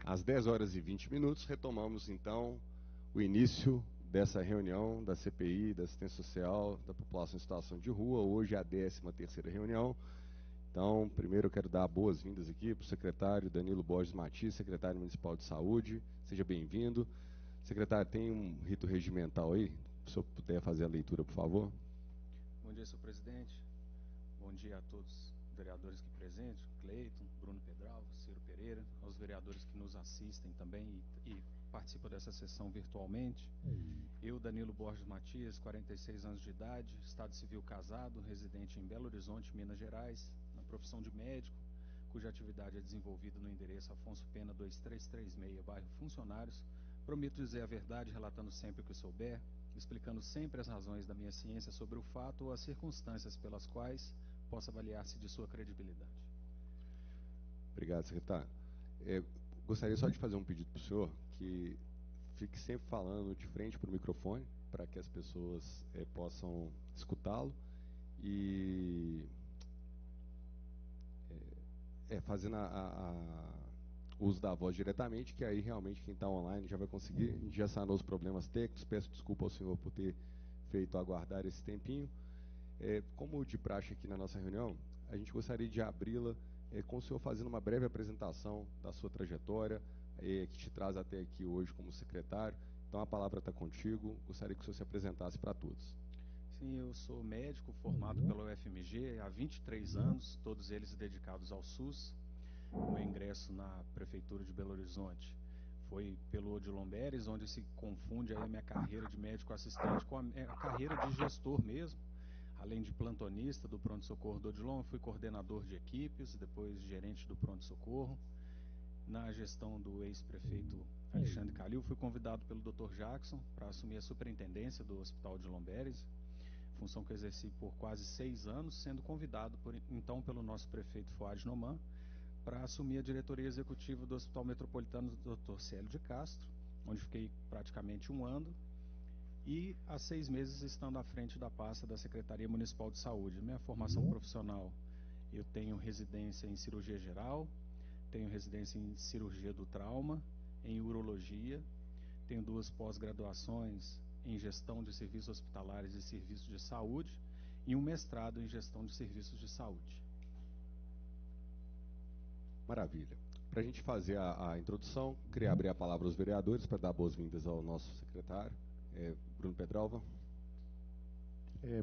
Às 10 horas e 20 minutos, retomamos então o início dessa reunião da CPI, da Assistência Social da População em Situação de Rua. Hoje é a 13ª reunião. Então, primeiro eu quero dar boas-vindas aqui para o secretário Danilo Borges Matias, secretário municipal de saúde. Seja bem-vindo. Secretário, tem um rito regimental aí? Se o senhor puder fazer a leitura, por favor. Bom dia, senhor presidente. Bom dia a todos os vereadores aqui presentes, Cleiton, Bruno Pedralva, Ciro Pereira, aos vereadores que nos assistem também e participam dessa sessão virtualmente. Eu, Danilo Borges Matias, 46 anos de idade, estado civil casado, residente em Belo Horizonte, Minas Gerais, na profissão de médico, cuja atividade é desenvolvida no endereço Afonso Pena 2336, bairro Funcionários. Prometo dizer a verdade, relatando sempre o que souber, explicando sempre as razões da minha ciência sobre o fato ou as circunstâncias pelas quais possa avaliar-se de sua credibilidade. Obrigado, secretário. Gostaria só de fazer um pedido para o senhor, que fique sempre falando de frente para o microfone, para que as pessoas possam escutá-lo e fazendo o uso da voz diretamente, que aí realmente quem está online já vai conseguir. A gente já sanou os problemas técnicos, peço desculpa ao senhor por ter feito aguardar esse tempinho. Como de praxe aqui na nossa reunião, a gente gostaria de abri-la com o senhor fazendo uma breve apresentação da sua trajetória, que te traz até aqui hoje como secretário. Então a palavra está contigo, gostaria que o senhor se apresentasse para todos. Sim, eu sou médico formado pela UFMG há 23 anos, todos eles dedicados ao SUS. O meu ingresso na Prefeitura de Belo Horizonte foi pelo Odilon Beres, onde se confunde aí a minha carreira de médico assistente com a carreira de gestor mesmo. Além de plantonista do pronto-socorro do Odilon, fui coordenador de equipes, depois gerente do pronto-socorro. Na gestão do ex-prefeito Alexandre Calil, fui convidado pelo Dr. Jackson para assumir a superintendência do Hospital Odilon Beres, função que eu exerci por quase 6 anos, sendo convidado então pelo nosso prefeito Fuad Noman para assumir a diretoria executiva do Hospital Metropolitano do Dr. Célio de Castro, onde fiquei praticamente 1 ano, e há 6 meses estando à frente da pasta da Secretaria Municipal de Saúde. Minha formação profissional, eu tenho residência em cirurgia geral, tenho residência em cirurgia do trauma, em urologia, tenho 2 pós-graduações em gestão de serviços hospitalares e serviços de saúde e um mestrado em gestão de serviços de saúde. Maravilha. Para a gente fazer a introdução, queria abrir a palavra aos vereadores para dar boas-vindas ao nosso secretário, Bruno Pedralva.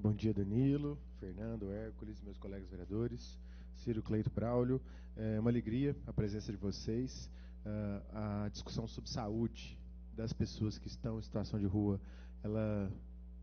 Bom dia, Danilo, Fernando, Hércules, meus colegas vereadores, Ciro, Cleito, Braulio. É uma alegria a presença de vocês. A discussão sobre saúde das pessoas que estão em situação de rua, ela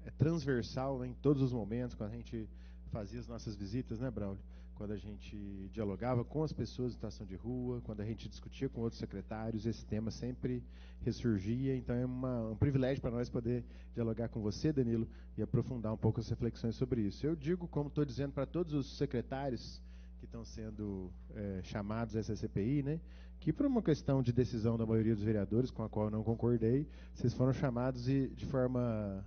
é transversal, né, em todos os momentos, quando a gente fazia as nossas visitas, né, Braulio? Quando a gente dialogava com as pessoas em situação de rua, quando a gente discutia com outros secretários, esse tema sempre ressurgia. Então é um privilégio para nós poder dialogar com você, Danilo, e aprofundar um pouco as reflexões sobre isso. Eu digo, como estou dizendo para todos os secretários que estão sendo chamados a essa CPI, né, que por uma questão de decisão da maioria dos vereadores, com a qual eu não concordei, vocês foram chamados de forma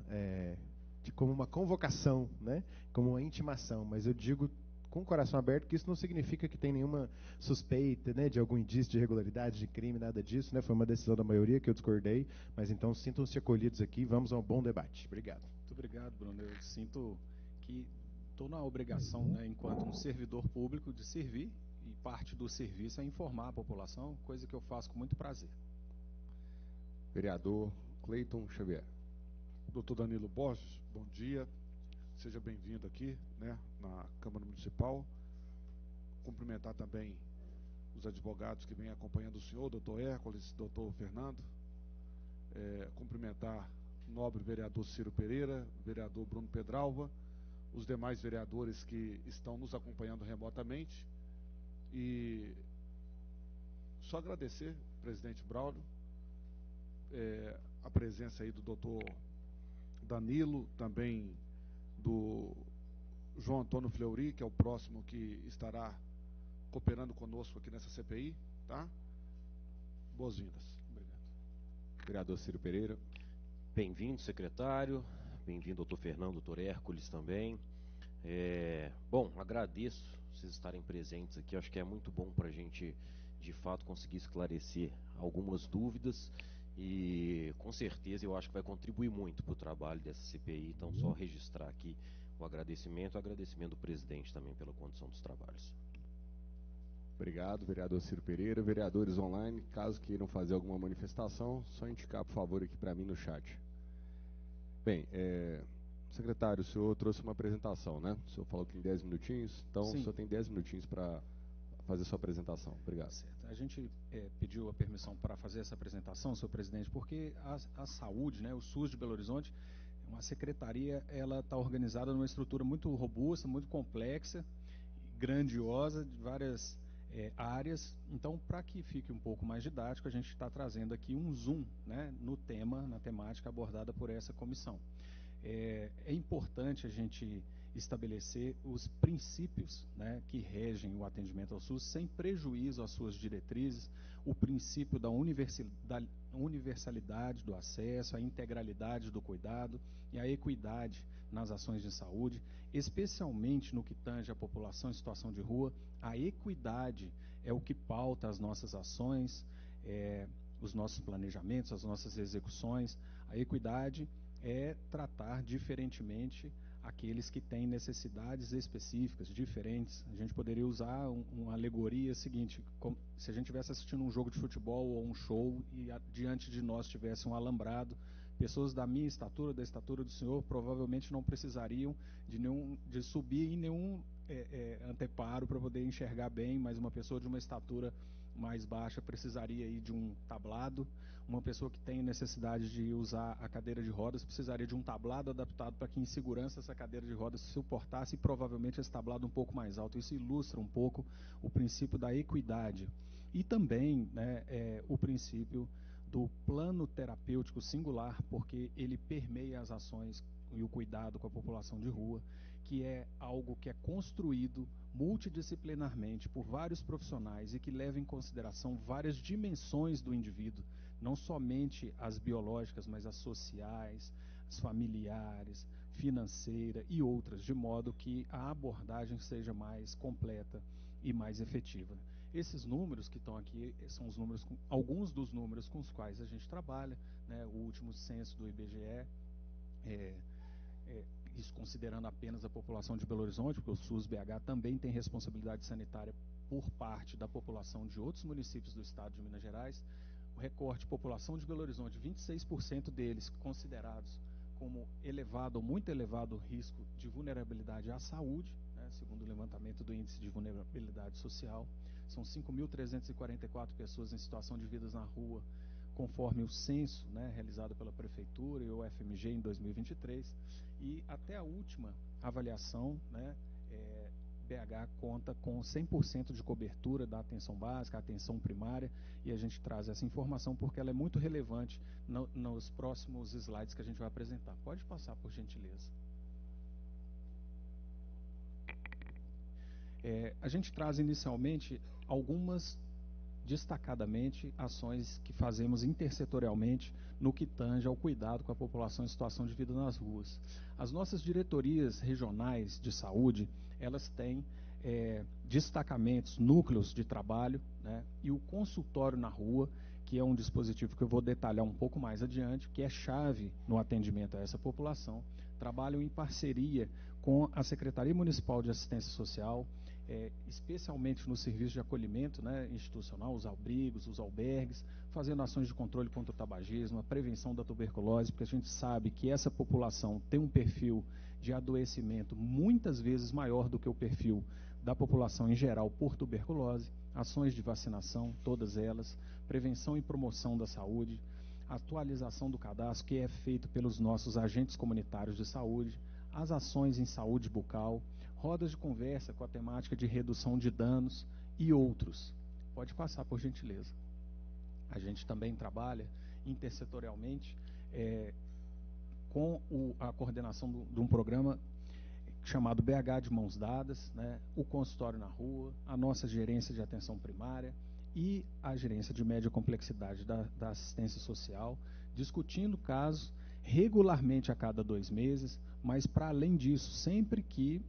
como uma convocação, né, como uma intimação. Mas eu digo com o coração aberto que isso não significa que tem nenhuma suspeita, né, de algum indício de irregularidade, de crime, nada disso, né? Foi uma decisão da maioria que eu discordei, mas então sintam-se acolhidos aqui, vamos a um bom debate. Obrigado. Muito obrigado, Bruno. Eu sinto que estou na obrigação, né, enquanto um servidor público, de servir, e parte do serviço é informar a população, coisa que eu faço com muito prazer. Vereador Cleiton Xavier. Doutor Danilo Borges, bom dia. Seja bem-vindo aqui, né, na Câmara Municipal. Cumprimentar também os advogados que vêm acompanhando o senhor, doutor Hércules, doutor Fernando. Cumprimentar o nobre vereador Ciro Pereira, vereador Bruno Pedralva, os demais vereadores que estão nos acompanhando remotamente. E só agradecer, presidente Braulio, a presença aí do doutor Danilo, também do João Antônio Fleury, que é o próximo que estará cooperando conosco aqui nessa CPI, tá? Boas-vindas. Obrigado. Vereador Ciro Pereira. Bem-vindo, secretário. Bem-vindo, doutor Fernando, doutor Hércules também. Bom, agradeço vocês estarem presentes aqui. Acho que é muito bom para a gente de fato conseguir esclarecer algumas dúvidas e com certeza eu acho que vai contribuir muito para o trabalho dessa CPI. Então, só registrar aqui o agradecimento do presidente também pela condução dos trabalhos. Obrigado, vereador Ciro Pereira. Vereadores online, caso queiram fazer alguma manifestação, só indicar, por favor, aqui para mim no chat. Bem, secretário, o senhor trouxe uma apresentação, né? O senhor falou que em 10 minutinhos, então Sim. o senhor tem 10 minutinhos para fazer sua apresentação. Obrigado. Certo. A gente pediu a permissão para fazer essa apresentação, senhor presidente, porque a saúde, né, o SUS de Belo Horizonte, uma secretaria, ela está organizada numa estrutura muito robusta, muito complexa, grandiosa, de várias áreas. Então, para que fique um pouco mais didático, a gente está trazendo aqui um zoom, né, no tema, na temática abordada por essa comissão. É importante a gente estabelecer os princípios, né, que regem o atendimento ao SUS, sem prejuízo às suas diretrizes, o princípio da universalidade do acesso, a integralidade do cuidado e a equidade nas ações de saúde, especialmente no que tange a população em situação de rua. A equidade é o que pauta as nossas ações, os nossos planejamentos, as nossas execuções. A equidade é tratar diferentemente aqueles que têm necessidades específicas, diferentes. A gente poderia usar uma alegoria seguinte: se a gente estivesse assistindo um jogo de futebol ou um show e diante de nós tivesse um alambrado, pessoas da minha estatura, da estatura do senhor, provavelmente não precisariam de subir em nenhum anteparo para poder enxergar bem, mas uma pessoa de uma estatura mais baixa precisaria aí de um tablado. Uma pessoa que tem necessidade de usar a cadeira de rodas precisaria de um tablado adaptado para que em segurança essa cadeira de rodas suportasse, e provavelmente esse tablado um pouco mais alto. Isso ilustra um pouco o princípio da equidade e também, né, o princípio do plano terapêutico singular, porque ele permeia as ações e o cuidado com a população de rua, que é algo que é construído multidisciplinarmente por vários profissionais e que leva em consideração várias dimensões do indivíduo, não somente as biológicas, mas as sociais, as familiares, financeira e outras, de modo que a abordagem seja mais completa e mais efetiva. Esses números que estão aqui são os números, alguns dos números com os quais a gente trabalha, né? O último censo do IBGE, isso considerando apenas a população de Belo Horizonte, porque o SUS-BH também tem responsabilidade sanitária por parte da população de outros municípios do estado de Minas Gerais. O recorte população de Belo Horizonte, 26% deles considerados como elevado ou muito elevado risco de vulnerabilidade à saúde, né, segundo o levantamento do Índice de Vulnerabilidade Social. São 5.344 pessoas em situação de vidas na rua, conforme o censo, né, realizado pela Prefeitura e o FMG em 2023. E até a última avaliação, né, BH conta com 100% de cobertura da atenção básica, atenção primária, e a gente traz essa informação porque ela é muito relevante nos próximos slides que a gente vai apresentar. Pode passar, por gentileza. A gente traz inicialmente algumas, destacadamente, ações que fazemos intersetorialmente no que tange ao cuidado com a população em situação de vida nas ruas. As nossas diretorias regionais de saúde, elas têm destacamentos, núcleos de trabalho, né, e o consultório na rua, que é um dispositivo que eu vou detalhar um pouco mais adiante, que é chave no atendimento a essa população. Trabalham em parceria com a Secretaria Municipal de Assistência Social, especialmente no serviço de acolhimento, né, institucional, os abrigos, os albergues, fazendo ações de controle contra o tabagismo, a prevenção da tuberculose, porque a gente sabe que essa população tem um perfil de adoecimento muitas vezes maior do que o perfil da população em geral por tuberculose, ações de vacinação, todas elas, prevenção e promoção da saúde, atualização do cadastro que é feito pelos nossos agentes comunitários de saúde, as ações em saúde bucal, rodas de conversa com a temática de redução de danos e outros. Pode passar, por gentileza. A gente também trabalha intersetorialmente com a coordenação de um programa chamado BH de Mãos Dadas, né, o consultório na rua, a nossa gerência de atenção primária e a gerência de média complexidade da assistência social, discutindo casos regularmente a cada 2 meses, mas para além disso, sempre que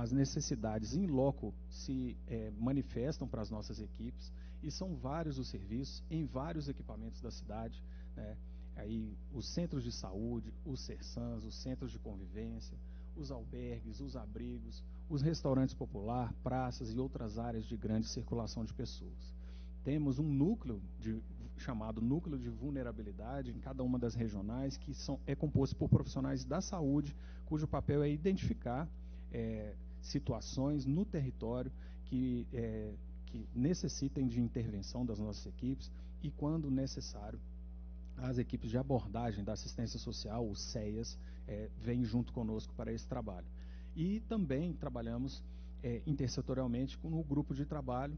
as necessidades em loco se manifestam para as nossas equipes, e são vários os serviços em vários equipamentos da cidade, né? Aí os centros de saúde, os CERSANs, os centros de convivência, os albergues, os abrigos, os restaurantes popular, praças e outras áreas de grande circulação de pessoas. Temos um núcleo chamado Núcleo de Vulnerabilidade em cada uma das regionais, que é composto por profissionais da saúde, cujo papel é identificar situações no território que necessitem de intervenção das nossas equipes e, quando necessário, as equipes de abordagem da assistência social, os CEAs, vêm junto conosco para esse trabalho. E também trabalhamos intersetorialmente no grupo de trabalho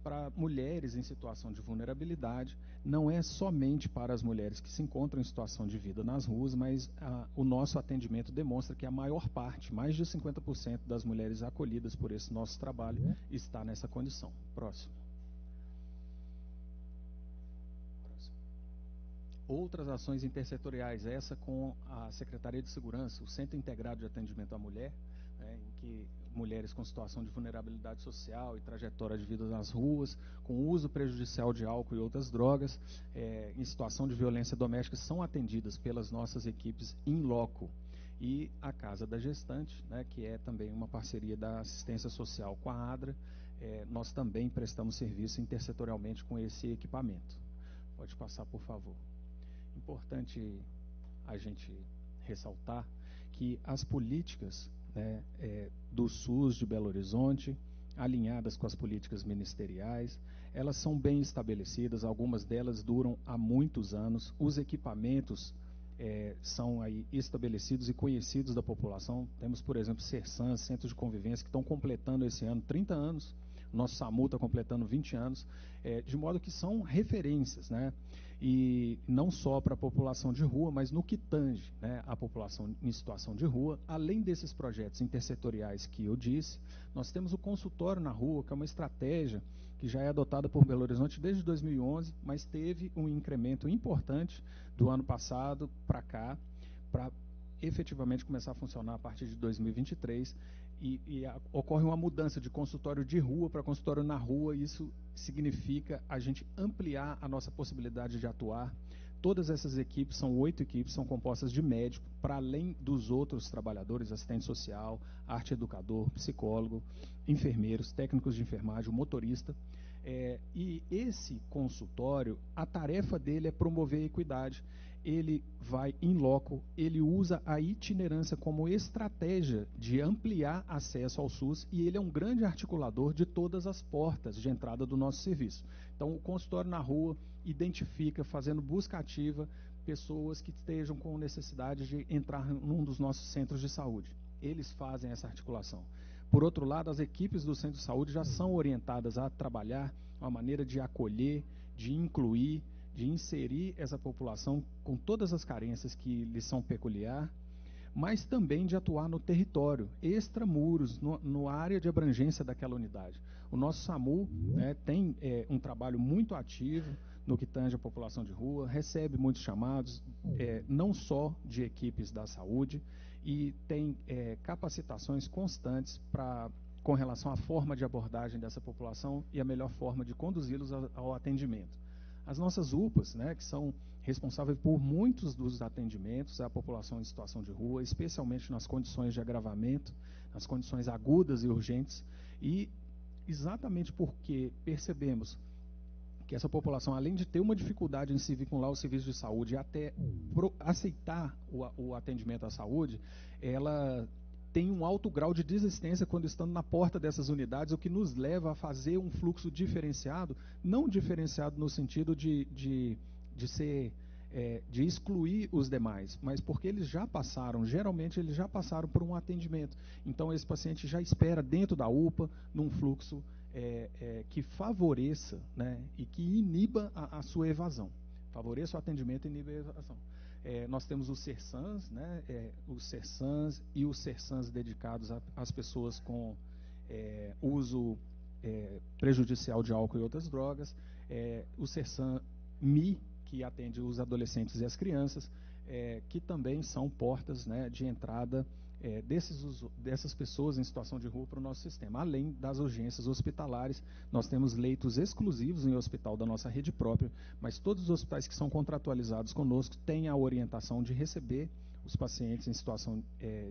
para mulheres em situação de vulnerabilidade. Não é somente para as mulheres que se encontram em situação de vida nas ruas, mas o nosso atendimento demonstra que a maior parte, mais de 50% das mulheres acolhidas por esse nosso trabalho, está nessa condição. Próximo. Outras ações intersetoriais, essa com a Secretaria de Segurança, o Centro Integrado de Atendimento à Mulher, em que mulheres com situação de vulnerabilidade social e trajetória de vida nas ruas, com uso prejudicial de álcool e outras drogas, em situação de violência doméstica, são atendidas pelas nossas equipes in loco. E a Casa da Gestante, né, que é também uma parceria da assistência social com a ADRA, nós também prestamos serviço intersetorialmente com esse equipamento. Pode passar, por favor. Importante a gente ressaltar que as políticas, né, do SUS de Belo Horizonte, alinhadas com as políticas ministeriais, elas são bem estabelecidas, algumas delas duram há muitos anos, os equipamentos são aí estabelecidos e conhecidos da população. Temos, por exemplo, CERSANs, Centros de Convivência, que estão completando esse ano 30 anos, o nosso SAMU está completando 20 anos, de modo que são referências, né? E não só para a população de rua, mas no que tange, né, a população em situação de rua. Além desses projetos intersetoriais que eu disse, nós temos o consultório na rua, que é uma estratégia que já é adotada por Belo Horizonte desde 2011, mas teve um incremento importante do ano passado para cá, para efetivamente começar a funcionar a partir de 2023, e ocorre uma mudança de consultório de rua para consultório na rua. Isso significa a gente ampliar a nossa possibilidade de atuar. Todas essas equipes, são 8 equipes, são compostas de médico, para além dos outros trabalhadores, assistente social, arte educador, psicólogo, enfermeiros, técnicos de enfermagem, motorista. E esse consultório, a tarefa dele é promover a equidade. Ele vai in loco, ele usa a itinerância como estratégia de ampliar acesso ao SUS, e ele é um grande articulador de todas as portas de entrada do nosso serviço. Então, o consultório na rua identifica, fazendo busca ativa, pessoas que estejam com necessidade de entrar num dos nossos centros de saúde. Eles fazem essa articulação. Por outro lado, as equipes do centro de saúde já são orientadas a trabalhar uma maneira de acolher, de incluir, de inserir essa população com todas as carências que lhes são peculiar, mas também de atuar no território, extramuros, no área de abrangência daquela unidade. O nosso SAMU, né, tem um trabalho muito ativo no que tange a população de rua, recebe muitos chamados, não só de equipes da saúde, e tem capacitações constantes com relação à forma de abordagem dessa população e a melhor forma de conduzi-los ao atendimento. As nossas UPAs, né, que são responsáveis por muitos dos atendimentos à população em situação de rua, especialmente nas condições de agravamento, nas condições agudas e urgentes, e exatamente porque percebemos que essa população, além de ter uma dificuldade em se vincular ao serviço de saúde e até aceitar o atendimento à saúde, ela tem um alto grau de desistência quando estando na porta dessas unidades, o que nos leva a fazer um fluxo diferenciado, não diferenciado no sentido de excluir os demais, mas porque eles já passaram, geralmente eles já passaram por um atendimento. Então esse paciente já espera dentro da UPA, num fluxo que favoreça, né, e que iniba a sua evasão. Favoreça o atendimento e iniba a evasão. Nós temos os CERSANs, né, os CERSANs e os CERSANs dedicados às pessoas com uso prejudicial de álcool e outras drogas, o CERSAN MI, que atende os adolescentes e as crianças, que também são portas, né, de entrada dessas pessoas em situação de rua para o nosso sistema. Além das urgências hospitalares, nós temos leitos exclusivos em hospital da nossa rede própria, mas todos os hospitais que são contratualizados conosco têm a orientação de receber os pacientes em situação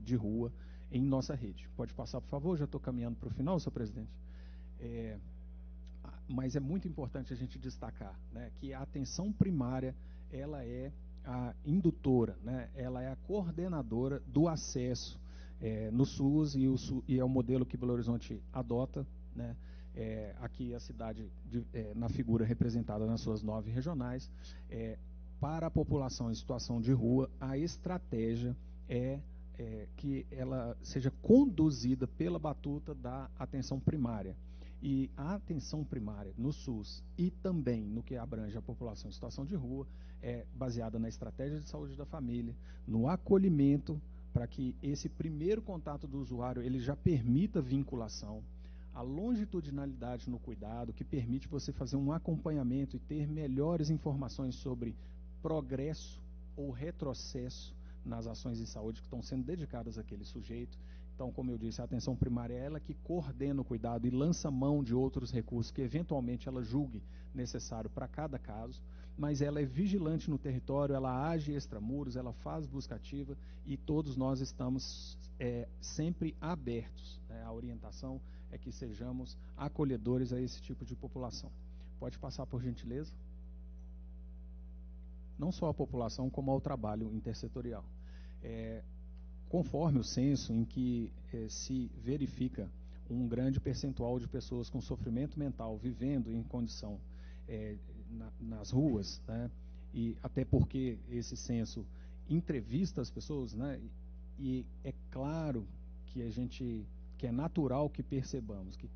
de rua em nossa rede. Pode passar, por favor? Já estou caminhando para o final, senhor presidente. Mas é muito importante a gente destacar, né, que a atenção primária, ela é a indutora, né, ela é a coordenadora do acesso no SUS, e é o modelo que Belo Horizonte adota, né, aqui a cidade, na figura representada nas suas 9 regionais. Para a população em situação de rua, a estratégia é que ela seja conduzida pela batuta da atenção primária. E a atenção primária no SUS e também no que abrange a população em situação de rua é baseada na estratégia de saúde da família, no acolhimento, para que esse primeiro contato do usuário ele já permita vinculação, a longitudinalidade no cuidado, que permite você fazer um acompanhamento e ter melhores informações sobre progresso ou retrocesso nas ações de saúde que estão sendo dedicadas àquele sujeito. Então, como eu disse, a atenção primária é ela que coordena o cuidado e lança mão de outros recursos que eventualmente ela julgue necessário para cada caso, mas ela é vigilante no território, ela age extramuros, ela faz busca ativa, e todos nós estamos sempre abertos, né? A orientação é que sejamos acolhedores a esse tipo de população. Pode passar, por gentileza? Não só a população, como ao trabalho intersetorial. Conforme o censo, em que se verifica um grande percentual de pessoas com sofrimento mental vivendo em condição nas ruas, né, e até porque esse censo entrevista as pessoas, né, e é claro que que é natural que percebamos que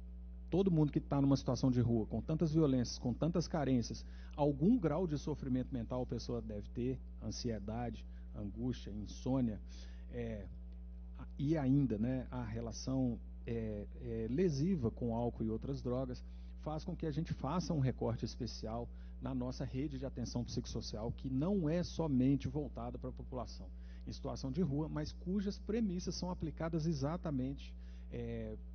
todo mundo que está numa situação de rua, com tantas violências, com tantas carências, algum grau de sofrimento mental a pessoa deve ter, ansiedade, angústia, insônia, e ainda, né, a relação lesiva com álcool e outras drogas, faz com que a gente faça um recorte especial na nossa rede de atenção psicossocial, que não é somente voltada para a população em situação de rua, mas cujas premissas são aplicadas exatamente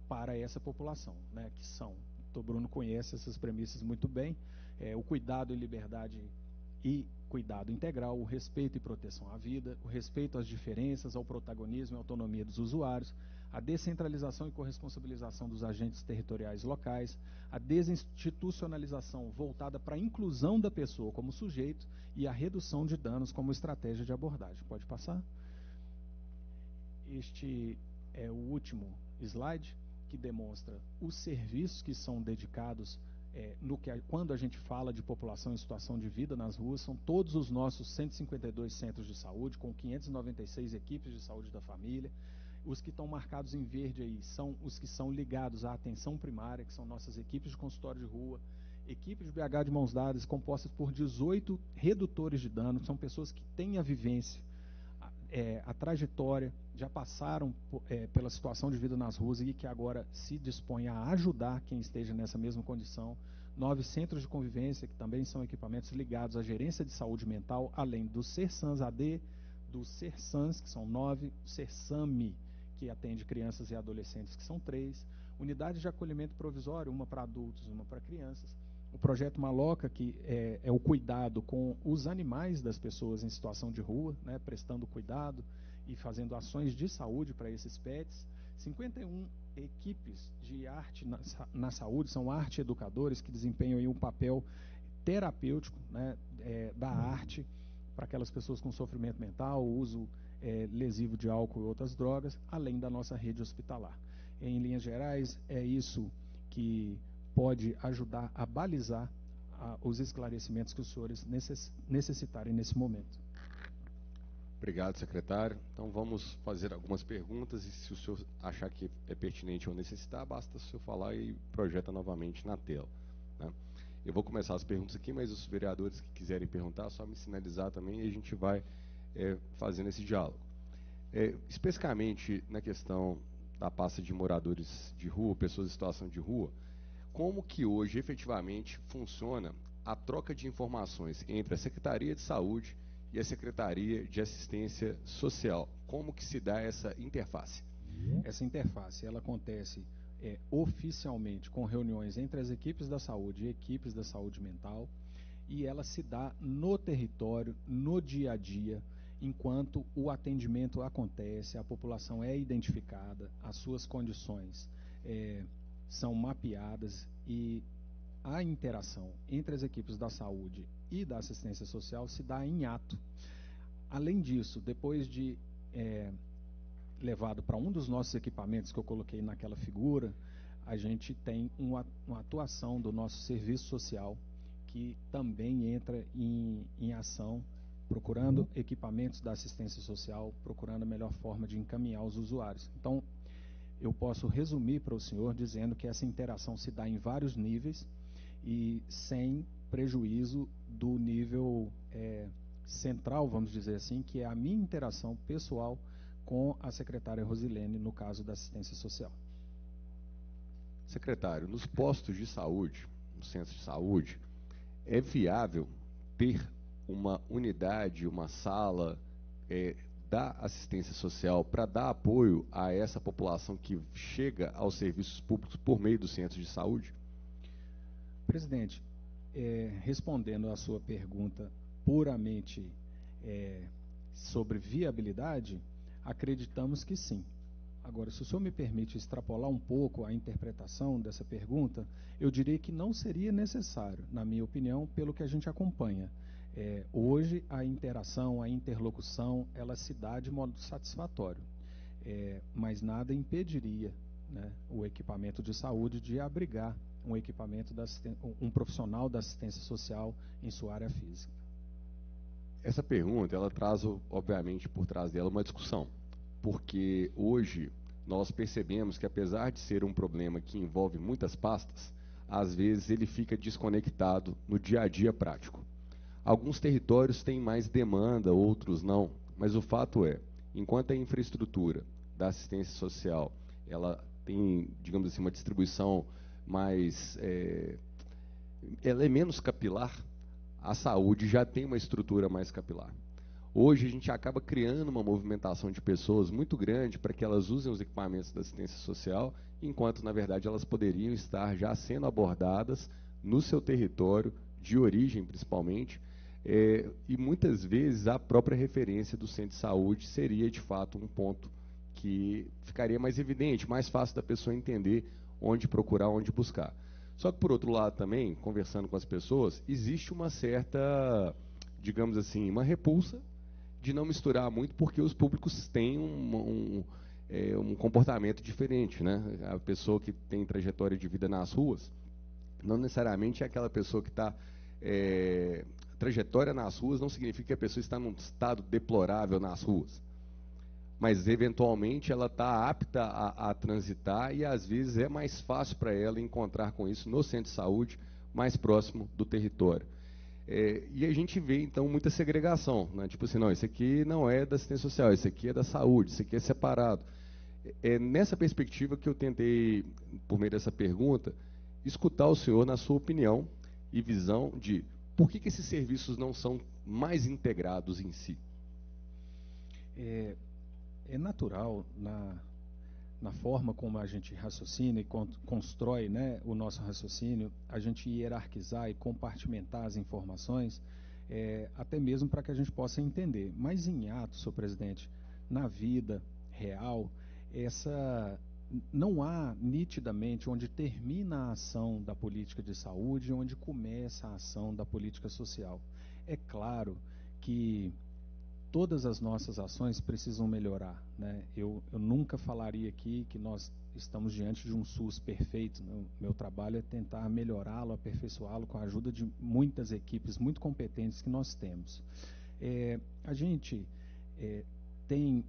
para essa população, né, que são, o Bruno conhece essas premissas muito bem, o cuidado e liberdade e cuidado integral, o respeito e proteção à vida, o respeito às diferenças, ao protagonismo e autonomia dos usuários, a descentralização e corresponsabilização dos agentes territoriais locais, a desinstitucionalização voltada para a inclusão da pessoa como sujeito e a redução de danos como estratégia de abordagem. Pode passar? Este é o último slide, que demonstra os serviços que são dedicados quando a gente fala de população em situação de vida nas ruas. São todos os nossos 152 centros de saúde, com 596 equipes de saúde da família. Os que estão marcados em verde aí são os que são ligados à atenção primária, que são nossas equipes de consultório de rua, equipes de BH de mãos dadas, compostas por 18 redutores de dano, são pessoas que têm a vivência, a trajetória, já passaram pela situação de vida nas ruas e que agora se dispõem a ajudar quem esteja nessa mesma condição. 9 centros de convivência, que também são equipamentos ligados à gerência de saúde mental, além do CERSANS AD, do CERSANS, que são 9, o CERSAMI, que atende crianças e adolescentes, que são 3, unidades de acolhimento provisório, uma para adultos, uma para crianças, o projeto Maloca, que é o cuidado com os animais das pessoas em situação de rua, né, prestando cuidado e fazendo ações de saúde para esses pets. 51 equipes de arte na saúde, são arte educadores que desempenham aí um papel terapêutico, né, da arte para aquelas pessoas com sofrimento mental, uso lesivo de álcool e outras drogas, além da nossa rede hospitalar. Em linhas gerais, é isso que pode ajudar a balizar os esclarecimentos que os senhores necessitarem nesse momento. Obrigado, secretário. Então vamos fazer algumas perguntas e se o senhor achar que é pertinente ou necessitar, basta o senhor falar e projeta novamente na tela, né? Eu vou começar as perguntas aqui, mas os vereadores que quiserem perguntar, só me sinalizar também e a gente vai fazendo esse diálogo. Especificamente na questão da pasta de moradores de rua, pessoas em situação de rua, como que hoje efetivamente funciona a troca de informações entre a Secretaria de Saúde e a Secretaria de Assistência Social. Como que se dá essa interface? Essa interface, ela acontece oficialmente com reuniões entre as equipes da saúde e equipes da saúde mental, e ela se dá no território, no dia a dia, enquanto o atendimento acontece, a população é identificada, as suas condições são mapeadas e a interação entre as equipes da saúde e da assistência social se dá em ato. Além disso, depois de levado para um dos nossos equipamentos que eu coloquei naquela figura, a gente tem uma atuação do nosso serviço social que também entra em ação, procurando equipamentos da assistência social, procurando a melhor forma de encaminhar os usuários. Então, eu posso resumir para o senhor dizendo que essa interação se dá em vários níveis e sem prejuízo do nível central, vamos dizer assim, que é a minha interação pessoal com a secretária Rosilene, no caso da assistência social. Secretário, nos postos de saúde, nos centros de saúde, é viável ter uma unidade, uma sala da assistência social para dar apoio a essa população que chega aos serviços públicos por meio dos centros de saúde? Presidente, respondendo à sua pergunta puramente sobre viabilidade, acreditamos que sim. Agora, se o senhor me permite extrapolar um pouco a interpretação dessa pergunta, eu diria que não seria necessário, na minha opinião, pelo que a gente acompanha. Hoje, a interação, a interlocução, ela se dá de modo satisfatório, mas nada impediria, né, o equipamento de saúde de abrigar um profissional da assistência social em sua área física. Essa pergunta, ela traz, obviamente, por trás dela uma discussão, porque hoje nós percebemos que, apesar de ser um problema que envolve muitas pastas, às vezes ele fica desconectado no dia a dia prático. Alguns territórios têm mais demanda, outros não, mas o fato é, enquanto a infraestrutura da assistência social, ela tem, digamos assim, uma distribuição mais, ela é menos capilar, a saúde já tem uma estrutura mais capilar. Hoje a gente acaba criando uma movimentação de pessoas muito grande para que elas usem os equipamentos da assistência social, enquanto na verdade elas poderiam estar já sendo abordadas no seu território, de origem principalmente, e muitas vezes a própria referência do centro de saúde seria de fato um ponto que ficaria mais evidente, mais fácil da pessoa entender onde procurar, onde buscar. Só que por outro lado também, conversando com as pessoas, existe uma certa, digamos assim, uma repulsa de não misturar muito, porque os públicos têm um comportamento diferente, né? A pessoa que tem trajetória de vida nas ruas, não necessariamente é aquela pessoa que está... trajetória nas ruas não significa que a pessoa está num estado deplorável nas ruas, mas eventualmente ela está apta a transitar e às vezes é mais fácil para ela encontrar com isso no centro de saúde mais próximo do território. E a gente vê então muita segregação, né? Tipo assim, não, isso aqui não é da assistência social, isso aqui é da saúde, isso aqui é separado. É nessa perspectiva que eu tentei, por meio dessa pergunta, escutar o senhor na sua opinião e visão de por que esses serviços não são mais integrados em si. É natural na forma como a gente raciocina e constrói, né, o nosso raciocínio, a gente hierarquizar e compartimentar as informações, até mesmo para que a gente possa entender. Mas em ato, senhor presidente, na vida real, não há nitidamente onde termina a ação da política de saúde e onde começa a ação da política social. É claro que todas as nossas ações precisam melhorar, né? Eu nunca falaria aqui que nós estamos diante de um SUS perfeito, né? Meu trabalho é tentar melhorá-lo, aperfeiçoá-lo com a ajuda de muitas equipes muito competentes que nós temos. A gente tem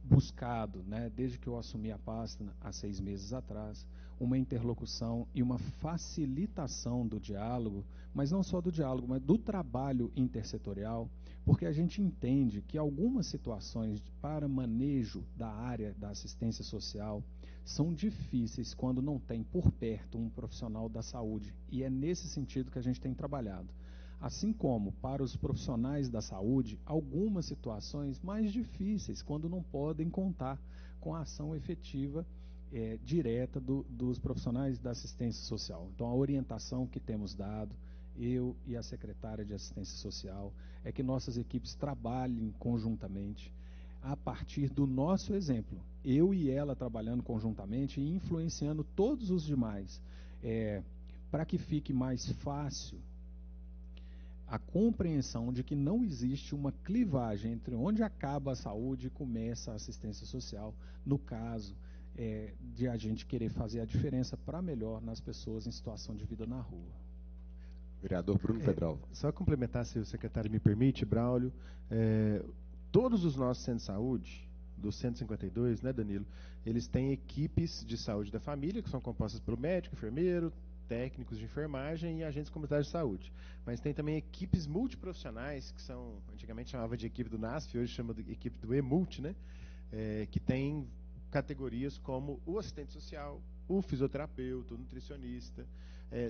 buscado, né, desde que eu assumi a pasta há 6 meses atrás, uma interlocução e uma facilitação do diálogo, mas não só do diálogo, mas do trabalho intersetorial, porque a gente entende que algumas situações para manejo da área da assistência social são difíceis quando não tem por perto um profissional da saúde, e é nesse sentido que a gente tem trabalhado. Assim como, para os profissionais da saúde, algumas situações mais difíceis, quando não podem contar com a ação efetiva direta dos profissionais da assistência social. Então, a orientação que temos dado, eu e a secretária de assistência social, é que nossas equipes trabalhem conjuntamente a partir do nosso exemplo. Eu e ela trabalhando conjuntamente e influenciando todos os demais, para que fique mais fácil a compreensão de que não existe uma clivagem entre onde acaba a saúde e começa a assistência social, no caso de a gente querer fazer a diferença para melhor nas pessoas em situação de vida na rua. Vereador Bruno Pedral. Só complementar, se o secretário me permite, Braulio, todos os nossos centros de saúde, dos 152, né, Danilo, eles têm equipes de saúde da família, que são compostas pelo médico, enfermeiro, técnicos de enfermagem e agentes comunitários de saúde. Mas tem também equipes multiprofissionais, que são, antigamente chamava de equipe do NASF, hoje chama de equipe do EMULT, né? Que tem categorias como o assistente social, o fisioterapeuta, o nutricionista.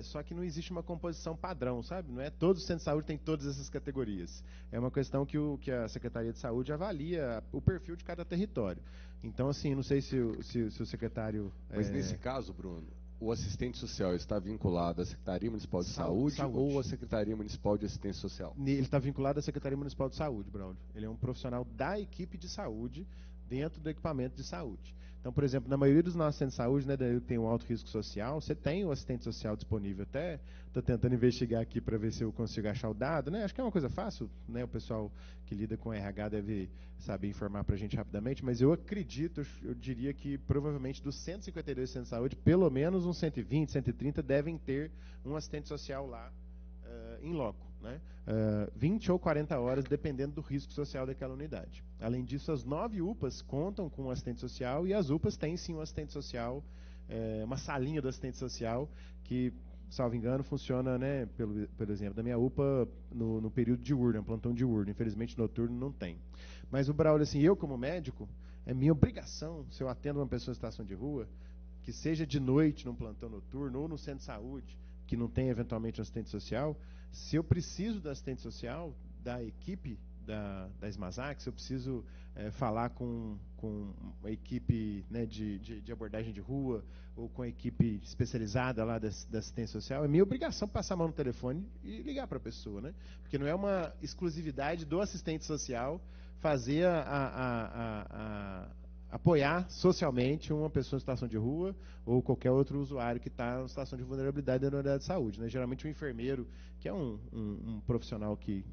Só que não existe uma composição padrão, sabe? Não é todos os centros de saúde têm todas essas categorias. É uma questão que a Secretaria de Saúde avalia o perfil de cada território. Então, assim, não sei se o secretário... Mas nesse caso, Bruno, o assistente social está vinculado à Secretaria Municipal de Saúde ou à Secretaria Municipal de Assistência Social? Ele está vinculado à Secretaria Municipal de Saúde, Braulio. Ele é um profissional da equipe de saúde dentro do equipamento de saúde. Então, por exemplo, na maioria dos nossos centros de saúde, né, que tem um alto risco social, você tem o assistente social disponível. Até estou tentando investigar aqui para ver se eu consigo achar o dado, né? Acho que é uma coisa fácil, né? O pessoal que lida com RH deve saber informar para a gente rapidamente, mas eu acredito, eu diria que provavelmente dos 152 centros de saúde, pelo menos uns 120, 130 devem ter um assistente social lá em loco, né? 20 ou 40 horas, dependendo do risco social daquela unidade. Além disso, as 9 UPAs contam com um assistente social e as UPAs têm sim um assistente social, uma salinha do assistente social que, salvo engano, funciona, né, pelo exemplo da minha UPA, no período diurno, plantão diurno. Infelizmente, noturno não tem. Mas o Braulio, assim, eu como médico, é minha obrigação, se eu atendo uma pessoa em situação de rua, que seja de noite num plantão noturno ou no centro de saúde, que não tem eventualmente um assistente social, se eu preciso do assistente social, da equipe da SMASAC, se eu preciso falar com a equipe, né, de abordagem de rua, ou com a equipe especializada lá da assistência social, é minha obrigação passar a mão no telefone e ligar para a pessoa, né? Porque não é uma exclusividade do assistente social fazer apoiar socialmente uma pessoa em situação de rua ou qualquer outro usuário que está em situação de vulnerabilidade da unidade de saúde, né? Geralmente um enfermeiro, que é um profissional que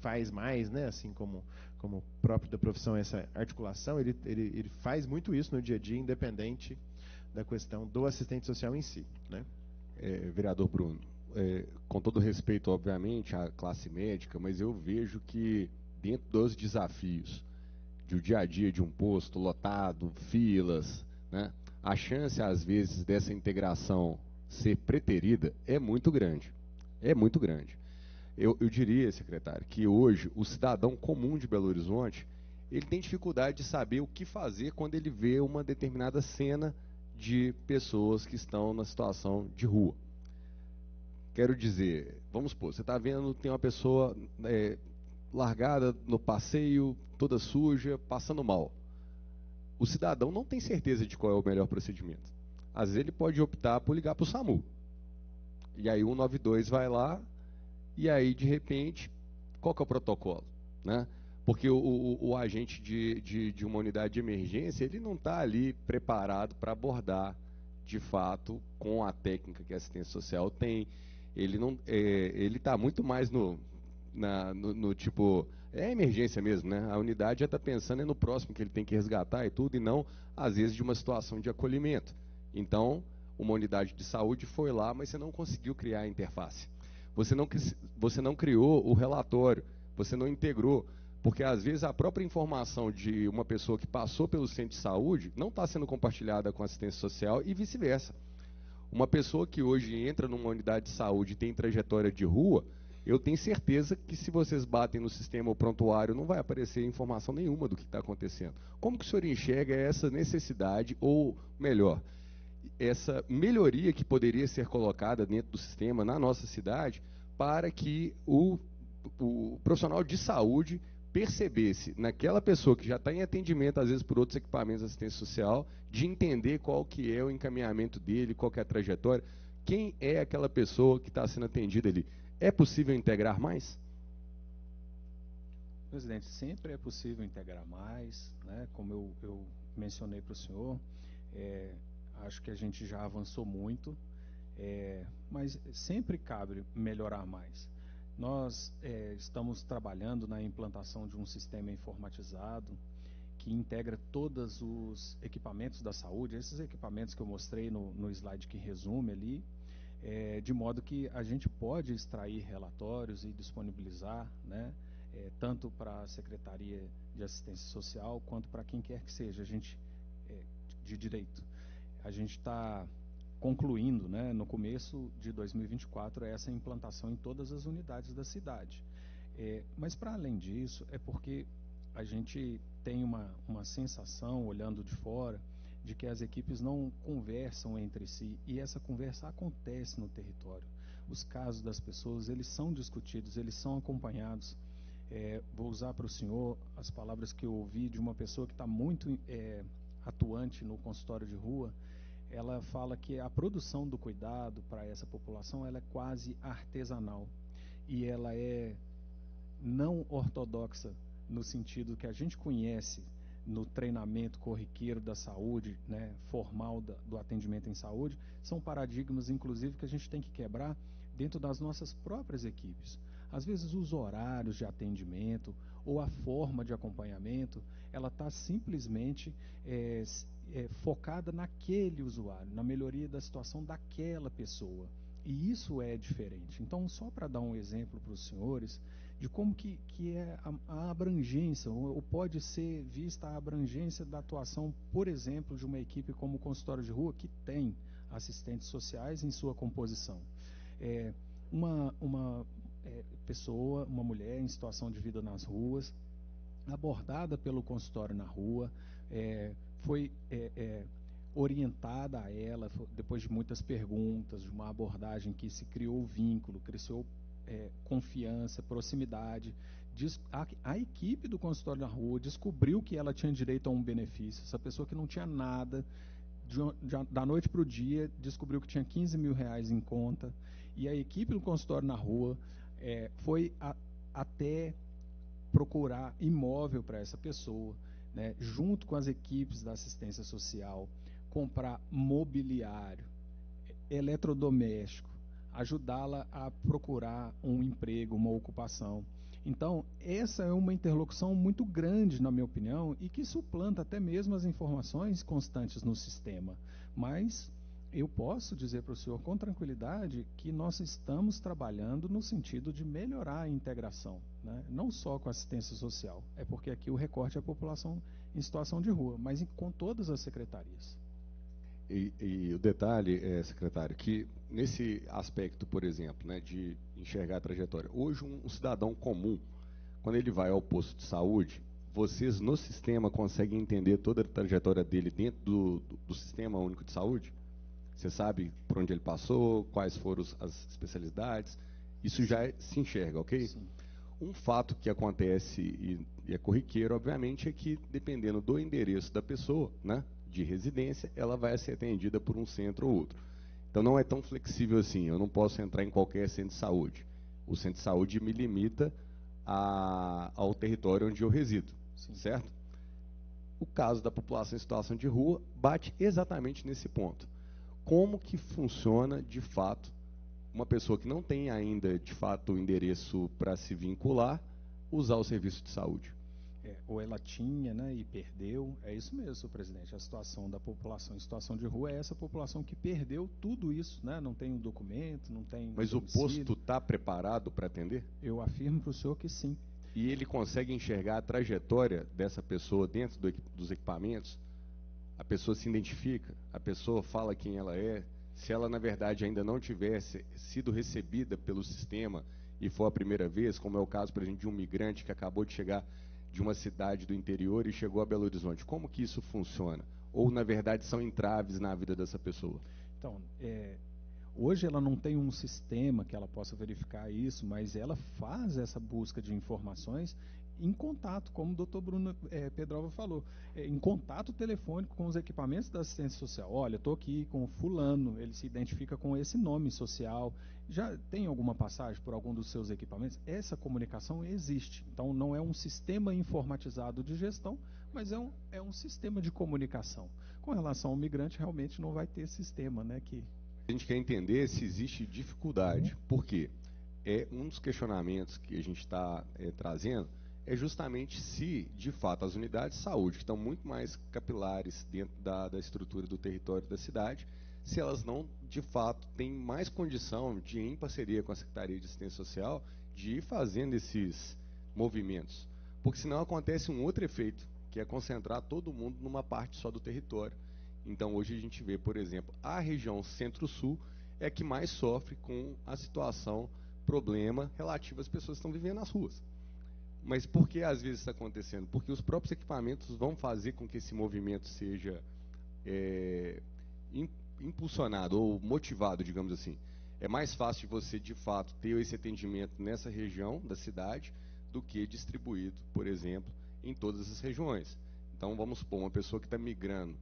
faz mais, né, assim como próprio da profissão, essa articulação, ele faz muito isso no dia a dia, independente da questão do assistente social em si, né? Vereador Bruno, com todo respeito, obviamente, à classe médica, mas eu vejo que dentro dos desafios do dia a dia de um posto lotado, filas, né, a chance, às vezes, dessa integração ser preterida é muito grande. É muito grande. Eu diria, secretário, que hoje o cidadão comum de Belo Horizonte, ele tem dificuldade de saber o que fazer quando ele vê uma determinada cena de pessoas que estão na situação de rua. Quero dizer, vamos supor, você está vendo, tem uma pessoa largada no passeio, toda suja, passando mal. O cidadão não tem certeza de qual é o melhor procedimento. Às vezes ele pode optar por ligar para o SAMU. E aí o 192 vai lá, e aí de repente, qual que é o protocolo, né? Porque o agente de uma unidade de emergência, ele não está ali preparado para abordar, de fato, com a técnica que a assistência social tem. Ele está muito mais no tipo, emergência mesmo, né? A unidade já está pensando no próximo que ele tem que resgatar e tudo, e não, às vezes, de uma situação de acolhimento. Então, uma unidade de saúde foi lá, mas você não conseguiu criar a interface. Você não criou o relatório, você não integrou, porque às vezes a própria informação de uma pessoa que passou pelo centro de saúde não está sendo compartilhada com a assistência social e vice-versa. Uma pessoa que hoje entra numa unidade de saúde e tem trajetória de rua, eu tenho certeza que se vocês batem no sistema prontuário, não vai aparecer informação nenhuma do que está acontecendo. Como que o senhor enxerga essa necessidade, ou melhor, essa melhoria que poderia ser colocada dentro do sistema na nossa cidade, para que o profissional de saúde percebesse naquela pessoa que já está em atendimento, às vezes por outros equipamentos de assistência social, de entender qual que é o encaminhamento dele, qual que é a trajetória, quem é aquela pessoa que está sendo atendida ali. É possível integrar mais? Presidente, sempre é possível integrar mais, né? Como eu mencionei para o senhor, acho que a gente já avançou muito, mas sempre cabe melhorar mais. Nós estamos trabalhando na implantação de um sistema informatizado que integra todos os equipamentos da saúde, esses equipamentos que eu mostrei no slide que resume ali, de modo que a gente pode extrair relatórios e disponibilizar, né, tanto para a Secretaria de Assistência Social quanto para quem quer que seja, a gente de direito. A gente está concluindo, né, no começo de 2024, essa implantação em todas as unidades da cidade. Mas, para além disso, é porque a gente tem uma sensação, olhando de fora, de que as equipes não conversam entre si, e essa conversa acontece no território. Os casos das pessoas, eles são discutidos, eles são acompanhados. Vou usar para o senhor as palavras que eu ouvi de uma pessoa que está muito atuante no consultório de rua. Ela fala que a produção do cuidado para essa população ela é quase artesanal e ela é não ortodoxa no sentido que a gente conhece no treinamento corriqueiro da saúde, né, formal do atendimento em saúde. São paradigmas, inclusive, que a gente tem que quebrar dentro das nossas próprias equipes. Às vezes os horários de atendimento ou a forma de acompanhamento, ela está simplesmente focada naquele usuário, na melhoria da situação daquela pessoa. E isso é diferente. Então, só para dar um exemplo para os senhores de como que é a abrangência, ou pode ser vista a abrangência da atuação, por exemplo, de uma equipe como o consultório de rua, que tem assistentes sociais em sua composição. Uma pessoa, uma mulher em situação de vida nas ruas, abordada pelo consultório na rua, foi orientada a ela, depois de muitas perguntas, de uma abordagem que se criou vínculo, cresceu confiança, proximidade. A equipe do consultório na rua descobriu que ela tinha direito a um benefício. Essa pessoa que não tinha nada, da noite para o dia, descobriu que tinha 15 mil reais em conta, e a equipe do consultório na rua foi até procurar imóvel para essa pessoa, né, junto com as equipes da assistência social, comprar mobiliário, eletrodoméstico, ajudá-la a procurar um emprego, uma ocupação. Então, essa é uma interlocução muito grande, na minha opinião, e que suplanta até mesmo as informações constantes no sistema. Mas eu posso dizer para o senhor com tranquilidade que nós estamos trabalhando no sentido de melhorar a integração, né? Não só com a assistência social, é porque aqui o recorte é a população em situação de rua, mas com todas as secretarias. E o detalhe, secretário, que nesse aspecto, por exemplo, né, de enxergar a trajetória, hoje um cidadão comum, quando ele vai ao posto de saúde, vocês no sistema conseguem entender toda a trajetória dele dentro do Sistema Único de Saúde? Você sabe por onde ele passou, quais foram as especialidades, isso já se enxerga, ok? Sim. Um fato que acontece e é corriqueiro, obviamente, é que dependendo do endereço da pessoa, né, de residência, ela vai ser atendida por um centro ou outro. Então não é tão flexível assim, eu não posso entrar em qualquer centro de saúde. O centro de saúde me limita ao território onde eu resido, Sim. certo? O caso da população em situação de rua bate exatamente nesse ponto. Como que funciona, de fato, uma pessoa que não tem ainda, de fato, o endereço para se vincular, usar o serviço de saúde? Ou ela tinha, né, e perdeu. É isso mesmo, senhor presidente. A situação da população em situação de rua é essa população que perdeu tudo isso, né? Não tem um documento, não tem Mas domicílio. o posto está preparado para atender? Eu afirmo para o senhor que sim. E ele consegue enxergar a trajetória dessa pessoa dentro dos equipamentos? A pessoa se identifica, a pessoa fala quem ela é. Se ela, na verdade, ainda não tivesse sido recebida pelo sistema e for a primeira vez, como é o caso, por exemplo, de um migrante que acabou de chegar de uma cidade do interior e chegou a Belo Horizonte, como que isso funciona? Ou, na verdade, são entraves na vida dessa pessoa? Então, Hoje ela não tem um sistema que ela possa verificar isso, mas ela faz essa busca de informações em contato, como o doutor Bruno Pedrova falou, em contato telefônico com os equipamentos da assistência social. Olha, estou aqui com o fulano, ele se identifica com esse nome social. Já tem alguma passagem por algum dos seus equipamentos? Essa comunicação existe. Então, não é um sistema informatizado de gestão, mas é um sistema de comunicação. Com relação ao migrante, realmente não vai ter sistema, né? A gente quer entender se existe dificuldade. Por quê? Um dos questionamentos que a gente está trazendo é justamente se, de fato, as unidades de saúde, que estão muito mais capilares dentro da estrutura do território da cidade, se elas não, de fato, têm mais condição de, em parceria com a Secretaria de Assistência Social, de ir fazendo esses movimentos. Porque senão acontece um outro efeito, que é concentrar todo mundo numa parte só do território. Então, hoje a gente vê, por exemplo, a região Centro-Sul é a que mais sofre com a situação, problema relativo às pessoas que estão vivendo nas ruas. Mas por que às vezes está acontecendo? Porque os próprios equipamentos vão fazer com que esse movimento seja impulsionado ou motivado, digamos assim. É mais fácil você, de fato, ter esse atendimento nessa região da cidade do que distribuído, por exemplo, em todas as regiões. Então, vamos supor, uma pessoa que está migrando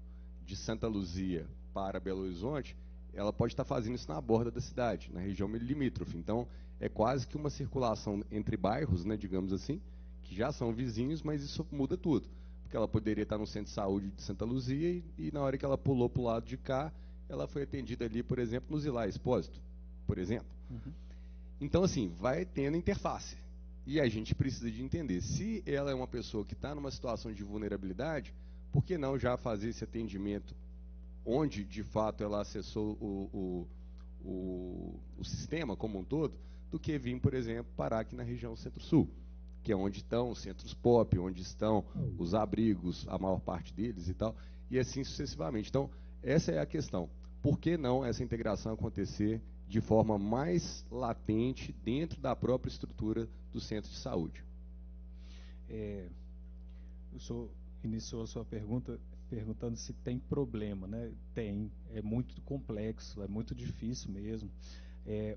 de Santa Luzia para Belo Horizonte, ela pode estar fazendo isso na borda da cidade, na região limítrofe. Então, é quase que uma circulação entre bairros, né, digamos assim, que já são vizinhos, mas isso muda tudo. Porque ela poderia estar no centro de saúde de Santa Luzia e na hora que ela pulou para o lado de cá, ela foi atendida ali, por exemplo, no Zilá Expósito, por exemplo. Uhum. Então, assim, vai tendo interface. E a gente precisa de entender, se ela é uma pessoa que está numa situação de vulnerabilidade, por que não já fazer esse atendimento onde, de fato, ela acessou o sistema como um todo, do que vir, por exemplo, parar aqui na região Centro-Sul, que é onde estão os centros POP, onde estão os abrigos, a maior parte deles e tal, e assim sucessivamente. Então, essa é a questão. Por que não essa integração acontecer de forma mais latente dentro da própria estrutura do centro de saúde? O senhor iniciou a sua pergunta perguntando se tem problema, né? Tem, é muito complexo, é muito difícil mesmo.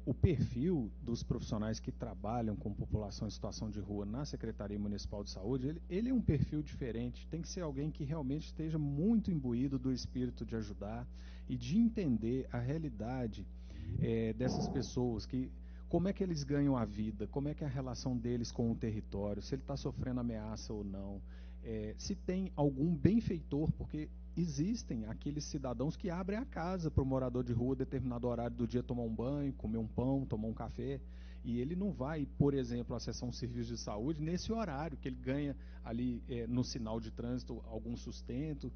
O perfil dos profissionais que trabalham com população em situação de rua na Secretaria Municipal de Saúde, ele é um perfil diferente, tem que ser alguém que realmente esteja muito imbuído do espírito de ajudar e de entender a realidade dessas pessoas, como é que eles ganham a vida, como é que é a relação deles com o território, se ele está sofrendo ameaça ou não, se tem algum benfeitor, porque existem aqueles cidadãos que abrem a casa para o morador de rua, determinado horário do dia, tomar um banho, comer um pão, tomar um café, e ele não vai, por exemplo, acessar um serviço de saúde nesse horário, que ele ganha ali no sinal de trânsito algum sustento.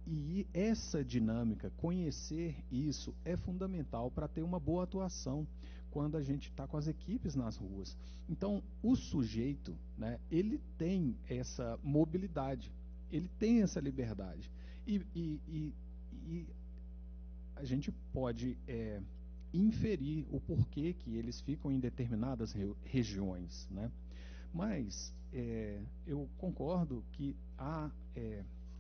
E essa dinâmica, conhecer isso, é fundamental para ter uma boa atuação quando a gente está com as equipes nas ruas. Então, o sujeito, né, ele tem essa mobilidade, ele tem essa liberdade. E a gente pode inferir o porquê que eles ficam em determinadas regiões, né? Mas eu concordo que há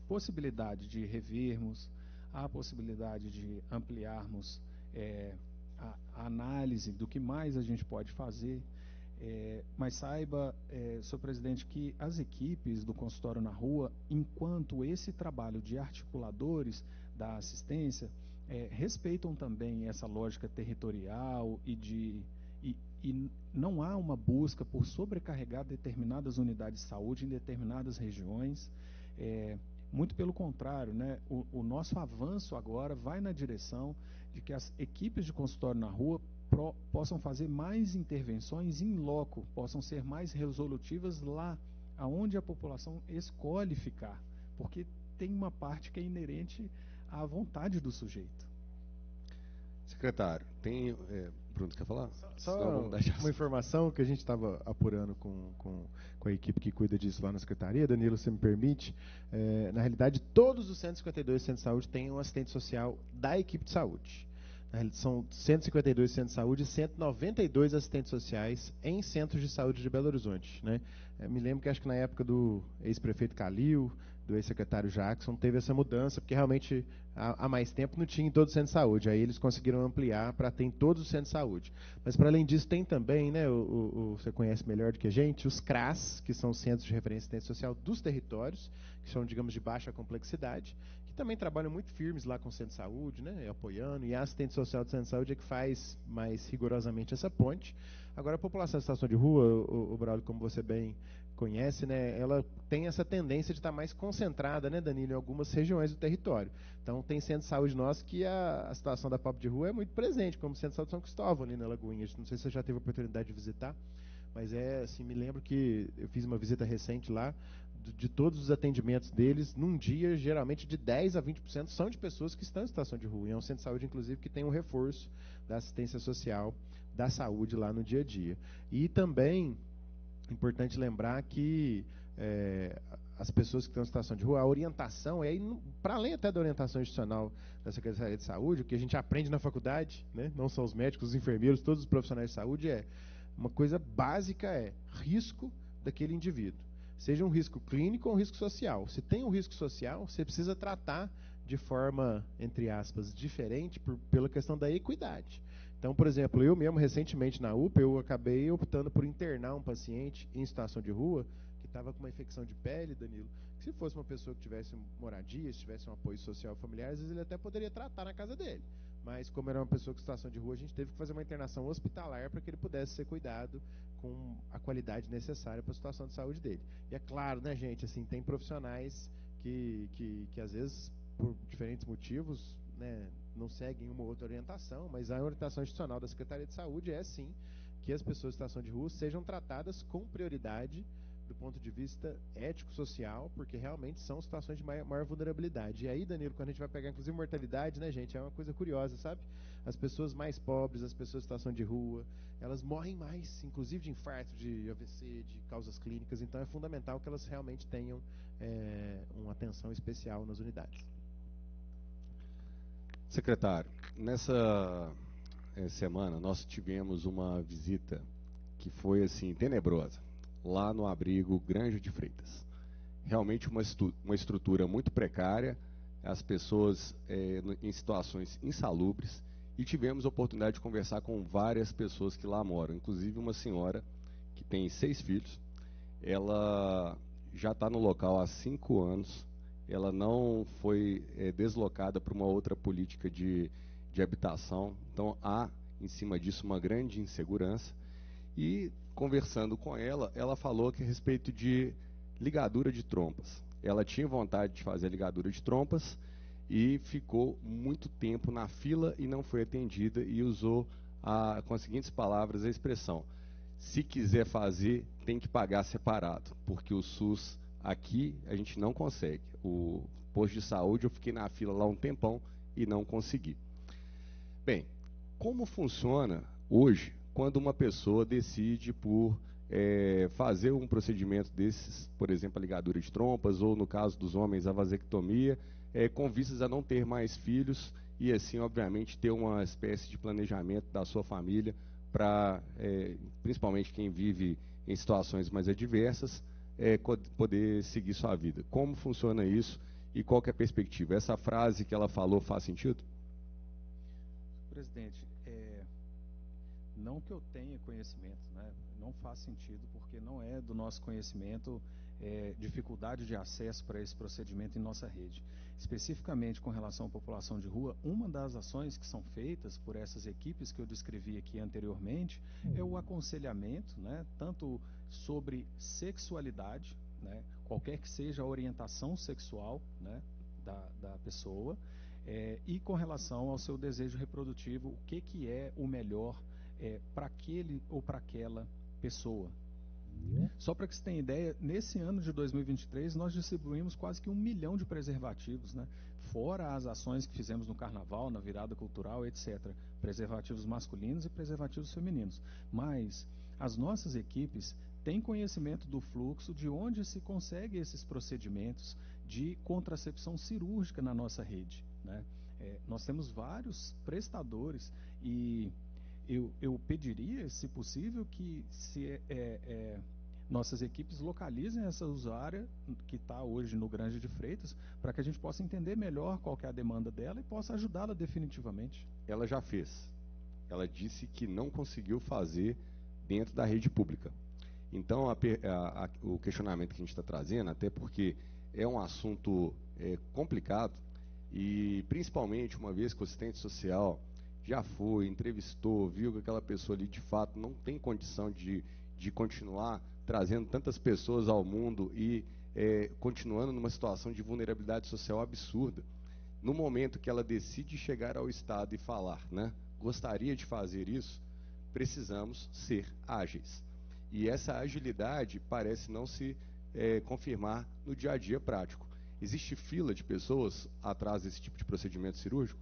possibilidade de revermos, há possibilidade de ampliarmos a análise do que mais a gente pode fazer, mas saiba, senhor presidente, que as equipes do consultório na rua, enquanto esse trabalho de articuladores da assistência, respeitam também essa lógica territorial e não há uma busca por sobrecarregar determinadas unidades de saúde em determinadas regiões. Muito pelo contrário, né? O nosso avanço agora vai na direção de que as equipes de consultório na rua possam fazer mais intervenções in loco, possam ser mais resolutivas lá aonde a população escolhe ficar, porque tem uma parte que é inerente à vontade do sujeito. Secretário, tem... Bruno, quer falar? Só uma informação que a gente estava apurando com a equipe que cuida disso lá na Secretaria. Danilo, se me permite, na realidade, todos os 152 centros de saúde têm um assistente social da equipe de saúde. São 152 centros de saúde e 192 assistentes sociais em centros de saúde de Belo Horizonte, né? Me lembro que acho que na época do ex-prefeito Calil, do ex-secretário Jackson, teve essa mudança, porque realmente há mais tempo não tinha em todo o centro de saúde. Aí eles conseguiram ampliar para ter em todos os centros de saúde. Mas, para além disso, tem também, né, você conhece melhor do que a gente, os CRAS, que são Centros de Referência e Assistência Social dos territórios, que são, digamos, de baixa complexidade, que também trabalham muito firmes lá com o centro de saúde, né, apoiando, e a assistente social do centro de saúde é que faz mais rigorosamente essa ponte. Agora, a população em situação de rua, o Braulio, como você bem conhece, né, ela tem essa tendência de estar mais concentrada, né, Danilo, em algumas regiões do território. Então, tem centro de saúde nosso que a situação da pobre de rua é muito presente, como o Centro de Saúde São Cristóvão, ali na Lagoinha. Não sei se você já teve a oportunidade de visitar, mas assim, me lembro que eu fiz uma visita recente lá, de todos os atendimentos deles, num dia, geralmente de 10% a 20% são de pessoas que estão em situação de rua. E é um centro de saúde, inclusive, que tem um reforço da assistência social, da saúde lá no dia a dia. E também, importante lembrar que as pessoas que estão em situação de rua, a orientação, para além até da orientação institucional da Secretaria de Saúde, o que a gente aprende na faculdade, né, não só os médicos, os enfermeiros, todos os profissionais de saúde, uma coisa básica risco daquele indivíduo. Seja um risco clínico ou um risco social. Se tem um risco social, você precisa tratar de forma, entre aspas, diferente pela questão da equidade. Então, por exemplo, eu mesmo, recentemente na UPA, eu acabei optando por internar um paciente em situação de rua, que estava com uma infecção de pele, Danilo, que se fosse uma pessoa que tivesse moradia, se tivesse um apoio social familiar, às vezes ele até poderia tratar na casa dele. Mas, como era uma pessoa com situação de rua, a gente teve que fazer uma internação hospitalar para que ele pudesse ser cuidado com a qualidade necessária para a situação de saúde dele. E é claro, né, gente, assim, tem profissionais que às vezes, por diferentes motivos, né, não seguem uma ou outra orientação, mas a orientação institucional da Secretaria de Saúde é, sim, que as pessoas em situação de rua sejam tratadas com prioridade do ponto de vista ético-social, porque realmente são situações de maior vulnerabilidade. E aí, Danilo, quando a gente vai pegar, inclusive, mortalidade, né, gente, é uma coisa curiosa, sabe? As pessoas mais pobres, as pessoas em situação de rua, elas morrem mais, inclusive de infarto, de AVC, de causas clínicas, então é fundamental que elas realmente tenham uma atenção especial nas unidades. Secretário, nessa semana nós tivemos uma visita que foi assim tenebrosa, lá no abrigo Granja de Freitas. Realmente uma estrutura muito precária, as pessoas em situações insalubres, e tivemos a oportunidade de conversar com várias pessoas que lá moram, inclusive uma senhora que tem 6 filhos. Ela já está no local há 5 anos, ela não foi deslocada para uma outra política de habitação, então há em cima disso uma grande insegurança. E conversando com ela, ela falou que a respeito de ligadura de trompas. Ela tinha vontade de fazer a ligadura de trompas e ficou muito tempo na fila e não foi atendida, e usou com as seguintes palavras a expressão: se quiser fazer, tem que pagar separado, porque o SUS aqui a gente não consegue. O posto de saúde, eu fiquei na fila lá um tempão e não consegui. Bem, como funciona hoje quando uma pessoa decide por fazer um procedimento desses, por exemplo, a ligadura de trompas, ou no caso dos homens, a vasectomia, com vistas a não ter mais filhos e assim, obviamente, ter uma espécie de planejamento da sua família para, principalmente quem vive em situações mais adversas, poder seguir sua vida. Como funciona isso e qual que é a perspectiva? Essa frase que ela falou faz sentido? Presidente, não que eu tenha conhecimento, né? Não faz sentido, porque não é do nosso conhecimento dificuldade de acesso para esse procedimento em nossa rede. Especificamente com relação à população de rua, uma das ações que são feitas por essas equipes que eu descrevi aqui anteriormente é o aconselhamento, né? Tanto sobre sexualidade, né? Qualquer que seja a orientação sexual, né? da pessoa, e com relação ao seu desejo reprodutivo, o que é o melhor para aquele ou para aquela pessoa. Só para que você tenha ideia, nesse ano de 2023 nós distribuímos quase que 1 milhão de preservativos, né? Fora as ações que fizemos no carnaval, na virada cultural, etc. Preservativos masculinos e preservativos femininos. Mas as nossas equipes têm conhecimento do fluxo, de onde se consegue esses procedimentos de contracepção cirúrgica na nossa rede, né? Nós temos vários prestadores e eu pediria, se possível, que nossas equipes localizem essa usuária que está hoje no Granja de Freitas, para que a gente possa entender melhor qual que é a demanda dela e possa ajudá-la definitivamente. Ela já fez. Ela disse que não conseguiu fazer dentro da rede pública. Então, o questionamento que a gente está trazendo, até porque é um assunto complicado, e principalmente uma vez que o assistente social já foi, entrevistou, viu que aquela pessoa ali de fato não tem condição de continuar trazendo tantas pessoas ao mundo e continuando numa situação de vulnerabilidade social absurda. No momento que ela decide chegar ao Estado e falar, né, gostaria de fazer isso, precisamos ser ágeis. E essa agilidade parece não se confirmar no dia a dia prático. Existe fila de pessoas atrás desse tipo de procedimento cirúrgico?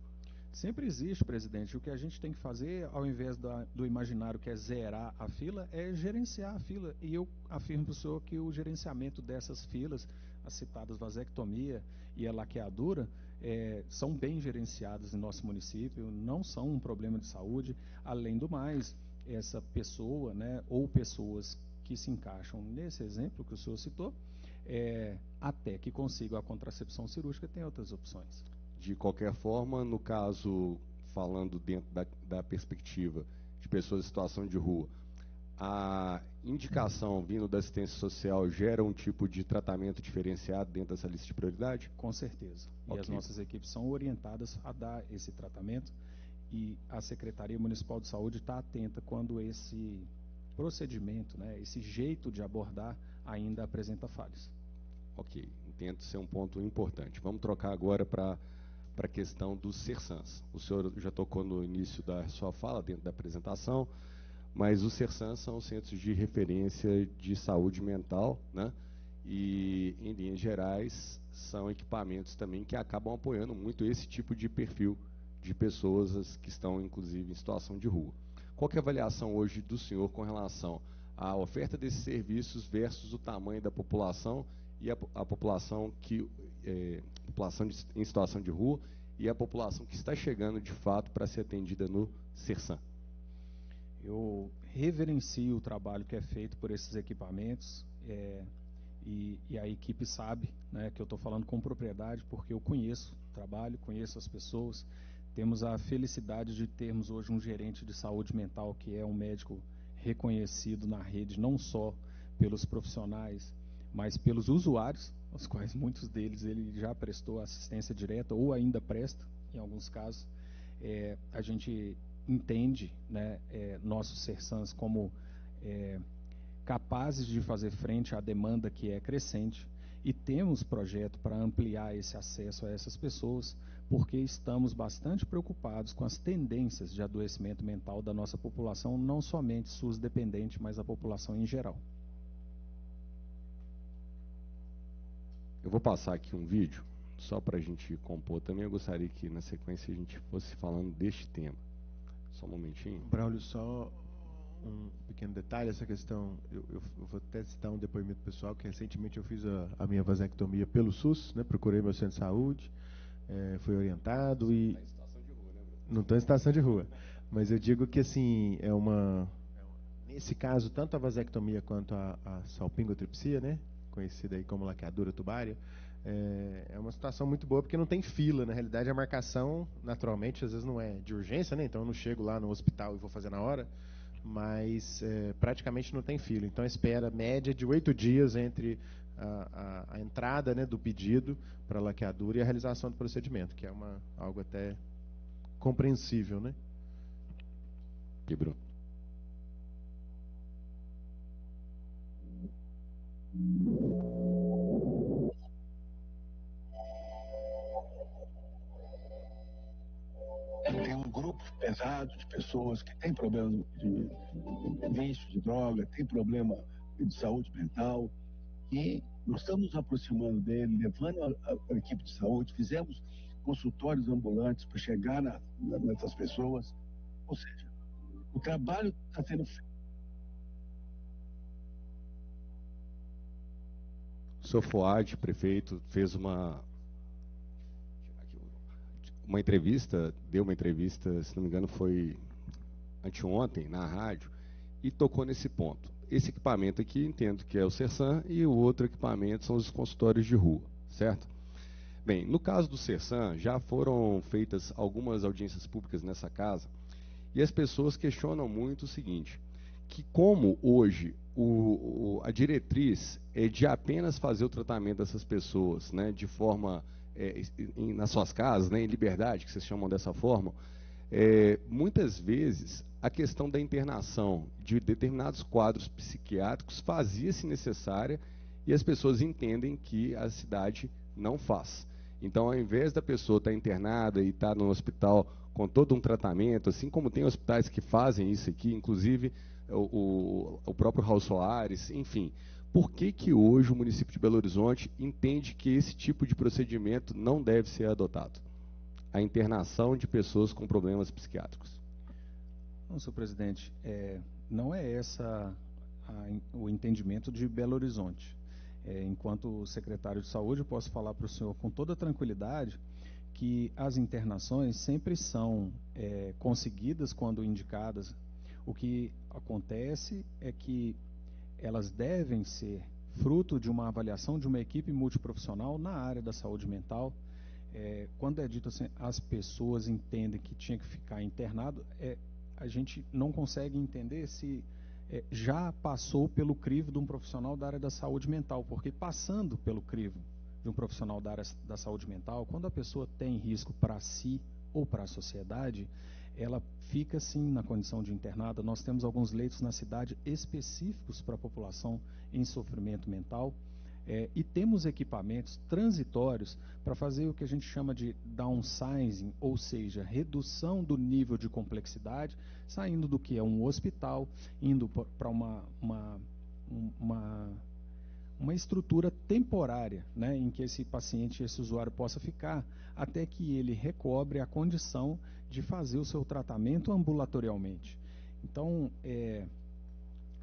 Sempre existe, presidente. O que a gente tem que fazer, ao invés do imaginário que é zerar a fila, é gerenciar a fila. E eu afirmo para o senhor que o gerenciamento dessas filas, as citadas vasectomia e a laqueadura, são bem gerenciadas em nosso município, não são um problema de saúde. Além do mais, essa pessoa, né, ou pessoas que se encaixam nesse exemplo que o senhor citou, até que consigam a contracepção cirúrgica, tem outras opções. De qualquer forma, no caso, falando dentro da perspectiva de pessoas em situação de rua, a indicação vindo da assistência social gera um tipo de tratamento diferenciado dentro dessa lista de prioridade? Com certeza. Okay. E as nossas equipes são orientadas a dar esse tratamento, e a Secretaria Municipal de Saúde está atenta quando esse procedimento, né, esse jeito de abordar ainda apresenta falhas. Ok, entendo ser um ponto importante. Vamos trocar agora para a questão dos CERSANs. O senhor já tocou no início da sua fala, dentro da apresentação, mas os CERSANs são os centros de referência de saúde mental, né? E, em linhas gerais, são equipamentos também que acabam apoiando muito esse tipo de perfil de pessoas que estão, inclusive, em situação de rua. Qual que é a avaliação hoje do senhor com relação à oferta desses serviços versus o tamanho da população e a população em situação de rua e a população que está chegando de fato para ser atendida no CERSAN? Eu reverencio o trabalho que é feito por esses equipamentos, e a equipe sabe, né, que eu estou falando com propriedade, porque eu conheço o trabalho, conheço as pessoas. Temos a felicidade de termos hoje um gerente de saúde mental que é um médico reconhecido na rede, não só pelos profissionais, mas pelos usuários, os quais muitos deles ele já prestou assistência direta ou ainda presta, em alguns casos. A gente entende, né, nossos CERSANs como capazes de fazer frente à demanda que é crescente, e temos projeto para ampliar esse acesso a essas pessoas, porque estamos bastante preocupados com as tendências de adoecimento mental da nossa população, não somente SUS dependente, mas a população em geral. Eu vou passar aqui um vídeo, só para a gente compor também. Eu gostaria que na sequência a gente fosse falando deste tema. Só um momentinho. Braulio, só um pequeno detalhe, essa questão, eu vou até citar um depoimento pessoal, que recentemente eu fiz a minha vasectomia pelo SUS, né, procurei meu centro de saúde, fui orientado e... Não estou em situação de rua, mas eu digo que assim, nesse caso, tanto a vasectomia quanto a salpingotripsia, né, conhecida aí como laqueadura tubária, é uma situação muito boa porque não tem fila. Na realidade, a marcação, naturalmente, às vezes não é de urgência, né? Então eu não chego lá no hospital e vou fazer na hora, mas praticamente não tem fila. Então a espera média de 8 dias entre a entrada, né, do pedido para a laqueadura e a realização do procedimento, que é algo até compreensível, né? Quebrou. Tem um grupo pesado de pessoas que tem problema de vício, de droga, tem problema de saúde mental, e nós estamos nos aproximando dele, levando a equipe de saúde, fizemos consultórios ambulantes para chegar nessas pessoas. Ou seja, o trabalho está sendo feito. O senhor Fuad, prefeito, fez uma entrevista, deu uma entrevista, se não me engano foi anteontem, na rádio, e tocou nesse ponto. esse equipamento aqui, entendo que é o Sersan, e o outro equipamento são os consultórios de rua, certo? Bem, no caso do Sersan, já foram feitas algumas audiências públicas nessa casa, e as pessoas questionam muito o seguinte, que como hoje a diretriz é de apenas fazer o tratamento dessas pessoas, né, de forma, nas suas casas, né, em liberdade, que vocês chamam dessa forma, muitas vezes a questão da internação de determinados quadros psiquiátricos fazia-se necessária e as pessoas entendem que a cidade não faz. Então, ao invés da pessoa estar internada e estar no hospital com todo um tratamento, assim como tem hospitais que fazem isso aqui, inclusive o próprio Raul Soares, enfim, por que hoje o município de Belo Horizonte entende que esse tipo de procedimento não deve ser adotado? A internação de pessoas com problemas psiquiátricos. Não, senhor presidente, não é essa o entendimento de Belo Horizonte. Enquanto secretário de saúde, eu posso falar para o senhor com toda tranquilidade que as internações sempre são conseguidas quando indicadas. O que acontece é que elas devem ser fruto de uma avaliação de uma equipe multiprofissional na área da saúde mental. Quando é dito assim, as pessoas entendem que tinha que ficar internado, a gente não consegue entender se já passou pelo crivo de um profissional da área da saúde mental, porque passando pelo crivo de um profissional da área da saúde mental, quando a pessoa tem risco para si ou para a sociedade, ela fica sim na condição de internada. Nós temos alguns leitos na cidade específicos para a população em sofrimento mental, e temos equipamentos transitórios para fazer o que a gente chama de downsizing, ou seja, redução do nível de complexidade, saindo do que é um hospital, indo para uma estrutura temporária, né, em que esse paciente, esse usuário possa ficar, até que ele recobre a condição de fazer o seu tratamento ambulatorialmente. Então,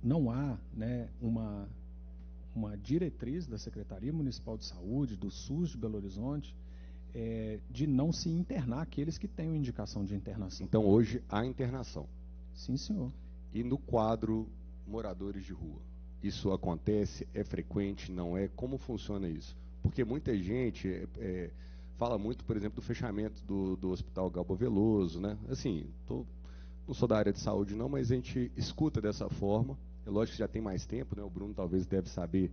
não há, né, uma diretriz da Secretaria Municipal de Saúde, do SUS de Belo Horizonte, de não se internar aqueles que tenham indicação de internação. Então, hoje, há internação? Sim, senhor. E no quadro moradores de rua? Isso acontece? É frequente? Não é? Como funciona isso? Porque muita gente fala muito, por exemplo, do fechamento do Hospital Galba Veloso, né? Assim, não sou da área de saúde não, mas a gente escuta dessa forma. É lógico que já tem mais tempo, né? O Bruno talvez deve saber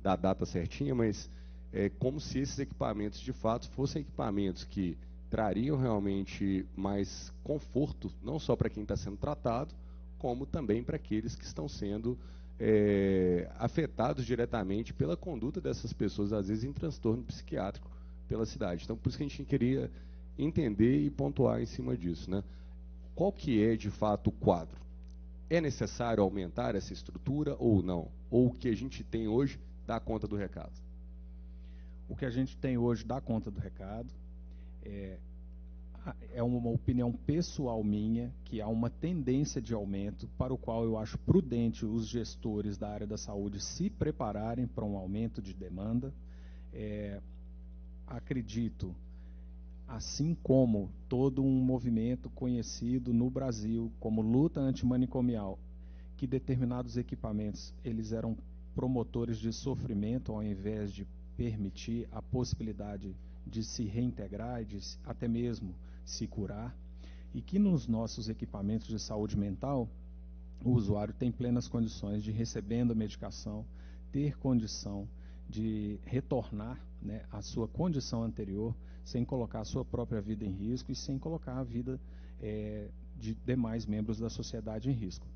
da data certinha, mas é como se esses equipamentos, de fato, fossem equipamentos que trariam realmente mais conforto, não só para quem está sendo tratado, como também para aqueles que estão sendo afetados diretamente pela conduta dessas pessoas, às vezes em transtorno psiquiátrico pela cidade. Então, por isso que a gente queria entender e pontuar em cima disso, né? Qual que é, de fato, o quadro? É necessário aumentar essa estrutura ou não? Ou o que a gente tem hoje dá conta do recado? O que a gente tem hoje dá conta do recado. É uma opinião pessoal minha que há uma tendência de aumento, para o qual eu acho prudente os gestores da área da saúde se prepararem para um aumento de demanda. Acredito, assim como todo um movimento conhecido no Brasil como luta antimanicomial, que determinados equipamentos eles eram promotores de sofrimento ao invés de permitir a possibilidade de se reintegrar e de até mesmo se curar, e que nos nossos equipamentos de saúde mental o usuário tem plenas condições de, recebendo a medicação, ter condição de retornar, né, à sua condição anterior, sem colocar a sua própria vida em risco e sem colocar a vida de demais membros da sociedade em risco.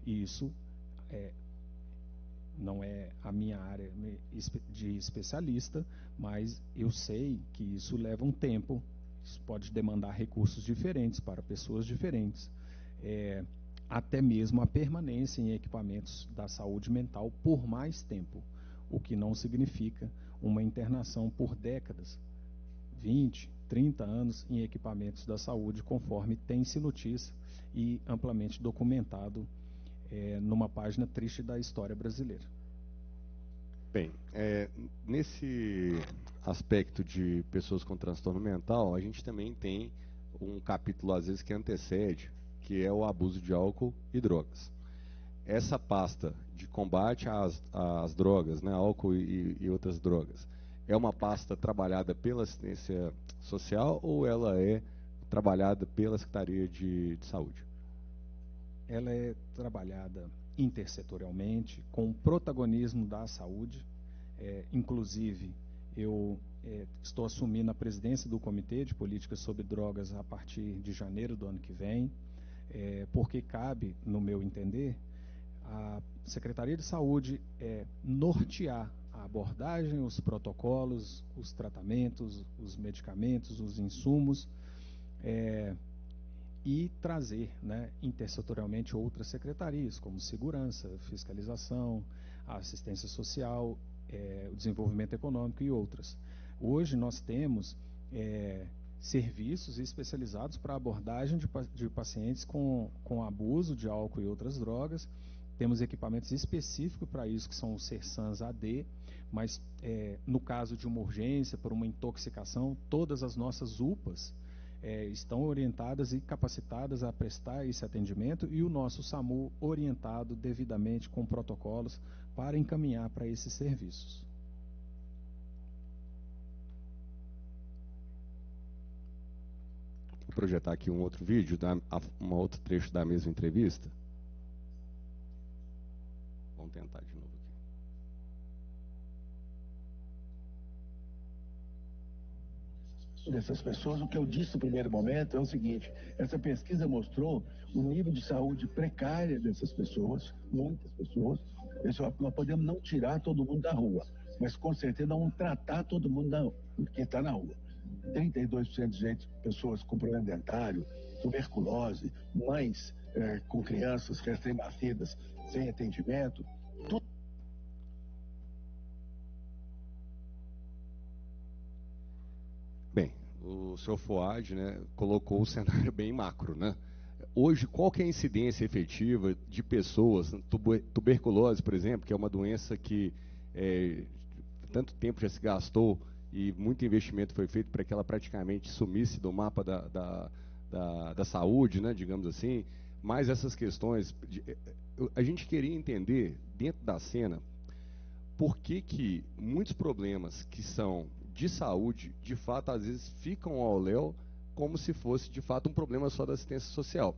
E isso não é a minha área de especialista, mas eu sei que isso leva um tempo, isso pode demandar recursos diferentes para pessoas diferentes, até mesmo a permanência em equipamentos da saúde mental por mais tempo, o que não significa uma internação por décadas, 20, 30 anos em equipamentos da saúde, conforme tem-se notícia e amplamente documentado numa página triste da história brasileira. Bem, nesse aspecto de pessoas com transtorno mental, a gente também tem um capítulo, às vezes, que antecede, que é o abuso de álcool e drogas. essa pasta de combate às drogas, né, álcool e outras drogas, é uma pasta trabalhada pela assistência social ou ela é trabalhada pela Secretaria de Saúde? Ela é trabalhada intersetorialmente, com o protagonismo da saúde. Inclusive, eu estou assumindo a presidência do Comitê de Políticas sobre Drogas a partir de janeiro do ano que vem, porque cabe, no meu entender, a Secretaria de Saúde nortear a abordagem, os protocolos, os tratamentos, os medicamentos, os insumos, e trazer, né, intersetorialmente outras secretarias, como segurança, fiscalização, a assistência social, o desenvolvimento econômico e outras. Hoje nós temos serviços especializados para abordagem de pacientes com abuso de álcool e outras drogas. Temos equipamentos específicos para isso, que são os Sersans AD, mas no caso de uma urgência, por uma intoxicação, todas as nossas UPAs estão orientadas e capacitadas a prestar esse atendimento, e o nosso SAMU orientado devidamente com protocolos para encaminhar para esses serviços. Vou projetar aqui um outro vídeo, um outro trecho da mesma entrevista. Vamos tentar de novo aqui. Dessas pessoas, o que eu disse no primeiro momento é o seguinte: essa pesquisa mostrou o nível de saúde precária dessas pessoas, muitas pessoas. Nós podemos não tirar todo mundo da rua, mas com certeza não tratar todo mundo que está na rua. 32% de gente, pessoas com problema dentário, tuberculose, mães com crianças recém-nascidas sem atendimento, tudo. Bem, o senhor Fuad, né, colocou o cenário bem macro, né? Hoje, qual que é a incidência efetiva de pessoas, tuberculose, por exemplo, que é uma doença que tanto tempo já se gastou e muito investimento foi feito para que ela praticamente sumisse do mapa da saúde, né, digamos assim, mas essas questões, a gente queria entender, dentro da cena, por que muitos problemas que são de saúde, de fato, às vezes ficam ao léu como se fosse, de fato, um problema só da assistência social.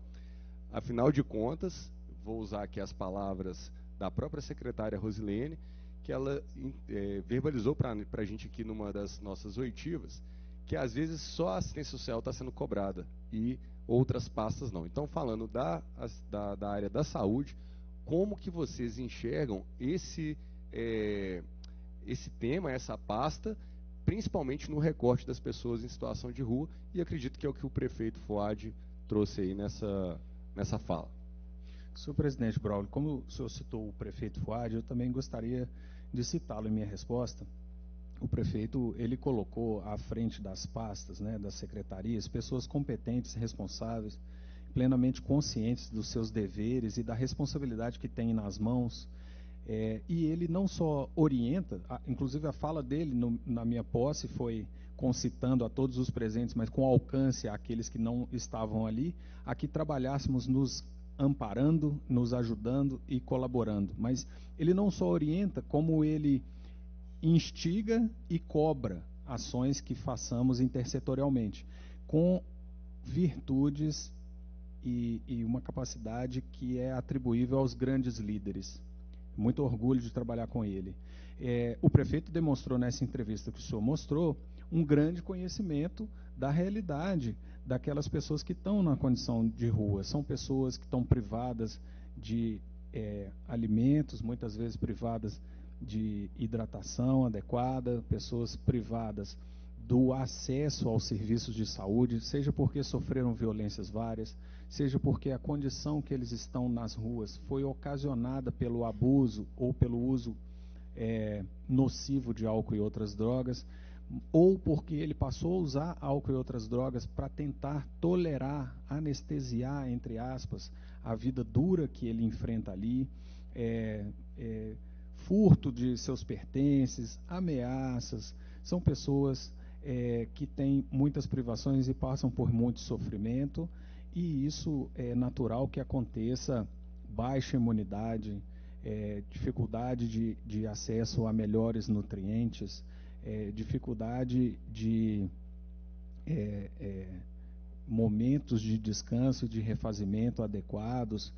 Afinal de contas, vou usar aqui as palavras da própria secretária Rosilene, que ela verbalizou para a gente aqui numa das nossas oitivas, que às vezes só a assistência social está sendo cobrada e outras pastas não. Então, falando da área da saúde, como que vocês enxergam esse tema, essa pasta, principalmente no recorte das pessoas em situação de rua, e acredito que é o que o prefeito Fuad trouxe aí nessa fala. Senhor presidente Braulio, como o senhor citou o prefeito Fuad, eu também gostaria de citá-lo em minha resposta. O prefeito, ele colocou à frente das pastas, né, das secretarias, pessoas competentes, responsáveis, plenamente conscientes dos seus deveres e da responsabilidade que tem nas mãos. E ele não só orienta, inclusive a fala dele na minha posse foi concitando a todos os presentes, mas com alcance àqueles que não estavam ali, a que trabalhássemos nos amparando, nos ajudando e colaborando. Mas ele não só orienta, como ele instiga e cobra ações que façamos intersetorialmente, com virtudes e uma capacidade que é atribuível aos grandes líderes. Muito orgulho de trabalhar com ele. O prefeito demonstrou nessa entrevista que o senhor mostrou um grande conhecimento da realidade daquelas pessoas que estão na condição de rua. São pessoas que estão privadas de alimentos, muitas vezes privadas de hidratação adequada, pessoas privadas do acesso aos serviços de saúde, seja porque sofreram violências várias, seja porque a condição que eles estão nas ruas foi ocasionada pelo abuso ou pelo uso nocivo de álcool e outras drogas, ou porque ele passou a usar álcool e outras drogas para tentar tolerar, anestesiar, entre aspas, a vida dura que ele enfrenta ali, furto de seus pertences, ameaças. São pessoas que têm muitas privações e passam por muito sofrimento, e isso é natural que aconteça baixa imunidade, dificuldade de acesso a melhores nutrientes, dificuldade de momentos de descanso e de refazimento adequados,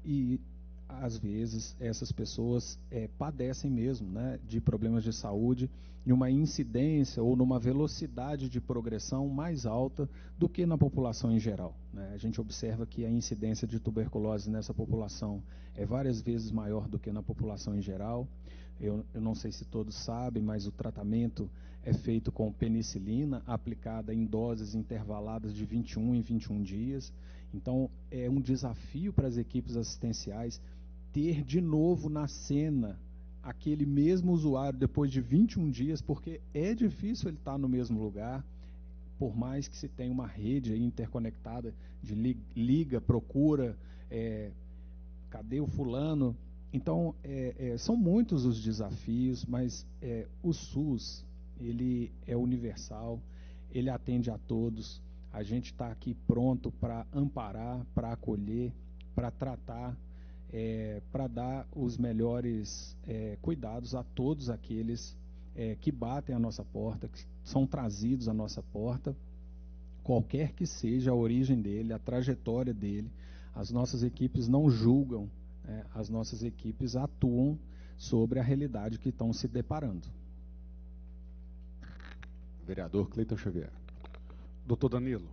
e às vezes essas pessoas padecem mesmo, né, de problemas de saúde em uma incidência ou numa velocidade de progressão mais alta do que na população em geral, né? A gente observa que a incidência de tuberculose nessa população é várias vezes maior do que na população em geral. Eu não sei se todos sabem, mas o tratamento é feito com penicilina aplicada em doses intervaladas de 21 em 21 dias. Então, é um desafio para as equipes assistenciais ter de novo na cena aquele mesmo usuário depois de 21 dias, porque é difícil ele estar no mesmo lugar, por mais que se tenha uma rede interconectada de liga, procura, cadê o fulano? Então, são muitos os desafios, mas o SUS, ele é universal, ele atende a todos. A gente está aqui pronto para amparar, para acolher, para tratar, para dar os melhores cuidados a todos aqueles que batem a nossa porta, que são trazidos à nossa porta, qualquer que seja a origem dele, a trajetória dele. As nossas equipes não julgam, as nossas equipes atuam sobre a realidade que estão se deparando. Vereador Cleiton Xavier. Doutor Danilo,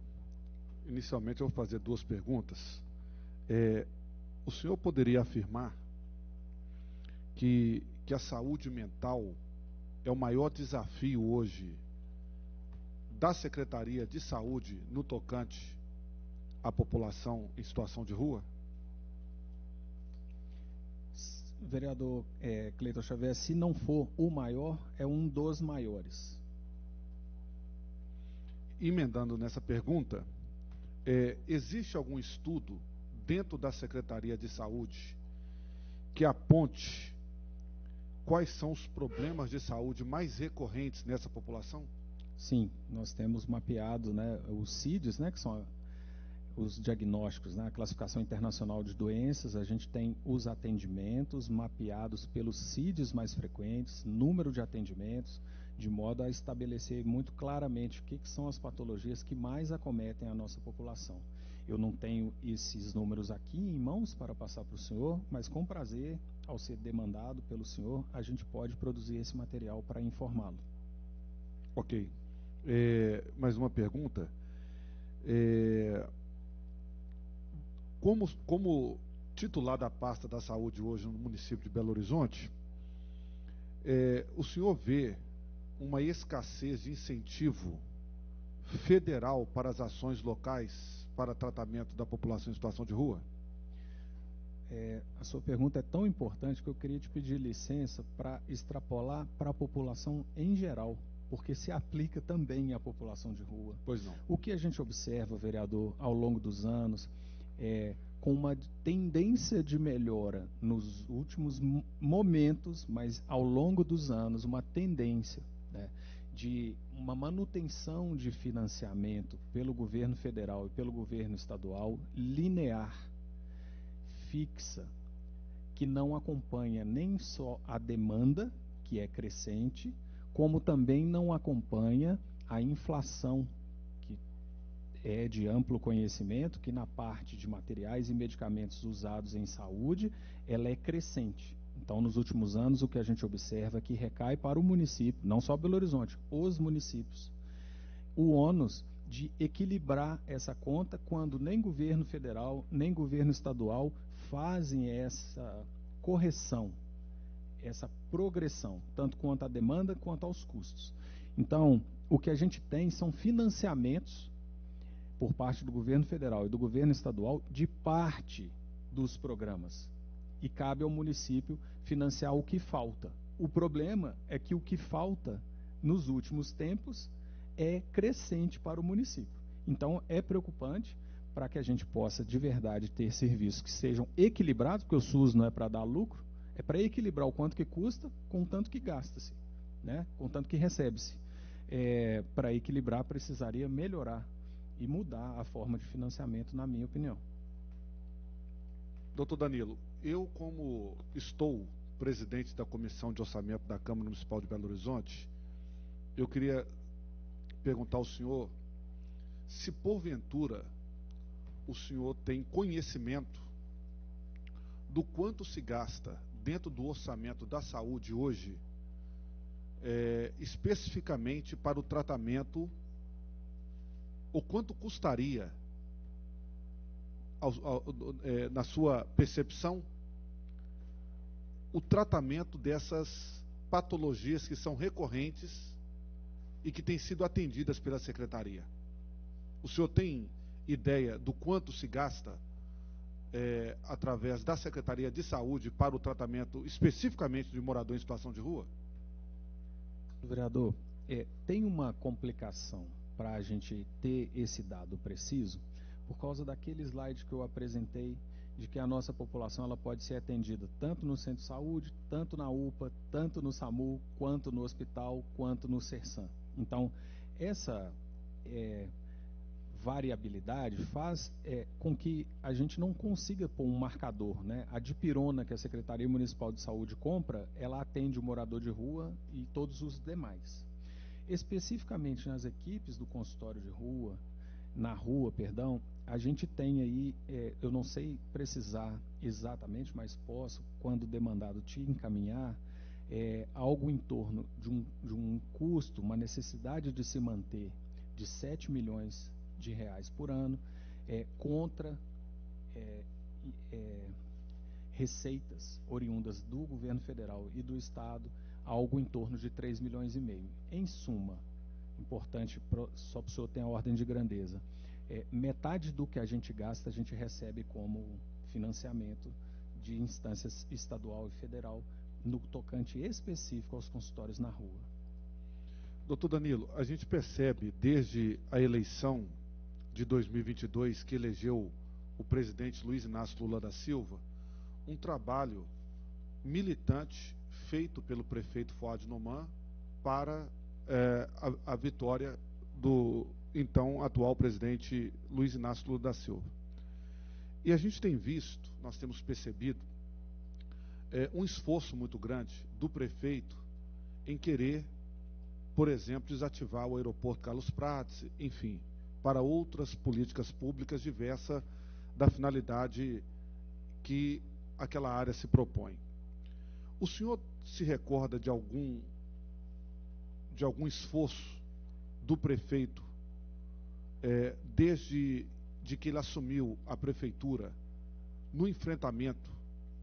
inicialmente eu vou fazer duas perguntas. O senhor poderia afirmar que a saúde mental é o maior desafio hoje da Secretaria de Saúde no tocante à população em situação de rua? Vereador Cleiton Xavier, se não for o maior, é um dos maiores. Emendando nessa pergunta, existe algum estudo dentro da Secretaria de Saúde que aponte quais são os problemas de saúde mais recorrentes nessa população? Sim, nós temos mapeado, né, os CIDs, né, que são os diagnósticos, né, a classificação internacional de doenças. A gente tem os atendimentos mapeados pelos CIDs mais frequentes, número de atendimentos, de modo a estabelecer muito claramente o que são as patologias que mais acometem a nossa população. Eu não tenho esses números aqui em mãos para passar para o senhor, mas com prazer, ao ser demandado pelo senhor, a gente pode produzir esse material para informá-lo. Ok. Mais uma pergunta. Como titular da pasta da saúde hoje no município de Belo Horizonte, o senhor vê uma escassez de incentivo federal para as ações locais para tratamento da população em situação de rua? A sua pergunta é tão importante que eu queria te pedir licença para extrapolar para a população em geral, porque se aplica também à população de rua. Pois não. O que a gente observa, vereador, ao longo dos anos, com uma tendência de melhora nos últimos momentos, mas ao longo dos anos, uma tendência, né, de uma manutenção de financiamento pelo governo federal e pelo governo estadual linear, fixa, que não acompanha nem só a demanda, que é crescente, como também não acompanha a inflação, que é de amplo conhecimento, que na parte de materiais e medicamentos usados em saúde, ela é crescente. Então, nos últimos anos, o que a gente observa é que recai para o município, não só Belo Horizonte, os municípios, o ônus de equilibrar essa conta quando nem governo federal, nem governo estadual fazem essa correção, essa progressão, tanto quanto à demanda quanto aos custos. Então, o que a gente tem são financiamentos por parte do governo federal e do governo estadual de parte dos programas. E cabe ao município financiar o que falta. O problema é que o que falta nos últimos tempos é crescente para o município. Então, é preocupante para que a gente possa, de verdade, ter serviços que sejam equilibrados, porque o SUS não é para dar lucro, é para equilibrar o quanto que custa com o tanto que gasta-se, né? Com o tanto que recebe-se. Para equilibrar, precisaria melhorar e mudar a forma de financiamento, na minha opinião. Doutor Danilo, eu como estou presidente da Comissão de Orçamento da Câmara Municipal de Belo Horizonte, eu queria perguntar ao senhor se porventura o senhor tem conhecimento do quanto se gasta dentro do orçamento da saúde hoje, especificamente para o tratamento, ou quanto custaria, na sua percepção, o tratamento dessas patologias que são recorrentes e que têm sido atendidas pela Secretaria. O senhor tem ideia do quanto se gasta através da Secretaria de Saúde para o tratamento especificamente de morador em situação de rua? Vereador, tem uma complicação para a gente ter esse dado preciso por causa daquele slide que eu apresentei de que a nossa população ela pode ser atendida tanto no centro de saúde, tanto na UPA, tanto no SAMU, quanto no hospital, quanto no CERSAM. Então, essa variabilidade faz com que a gente não consiga pôr um marcador, né? A dipirona que a Secretaria Municipal de Saúde compra, ela atende o morador de rua e todos os demais. Especificamente nas equipes do consultório de rua, a gente tem aí, eu não sei precisar exatamente, mas posso, quando demandado, te encaminhar algo em torno de um custo, uma necessidade de se manter de 7 milhões de reais por ano, contra receitas oriundas do governo federal e do estado, algo em torno de 3 milhões e meio. Em suma, importante, só para o senhor ter a ordem de grandeza, metade do que a gente gasta, a gente recebe como financiamento de instâncias estadual e federal no tocante específico aos consultórios na rua. Doutor Danilo, a gente percebe desde a eleição de 2022, que elegeu o presidente Luiz Inácio Lula da Silva, um trabalho militante feito pelo prefeito Fuad Noman para a vitória do então atual presidente Luiz Inácio Lula da Silva. E a gente tem visto, nós temos percebido, um esforço muito grande do prefeito em querer, por exemplo, desativar o aeroporto Carlos Prates, enfim, para outras políticas públicas diversas da finalidade que aquela área se propõe. O senhor se recorda de algum esforço do prefeito desde que ele assumiu a prefeitura no enfrentamento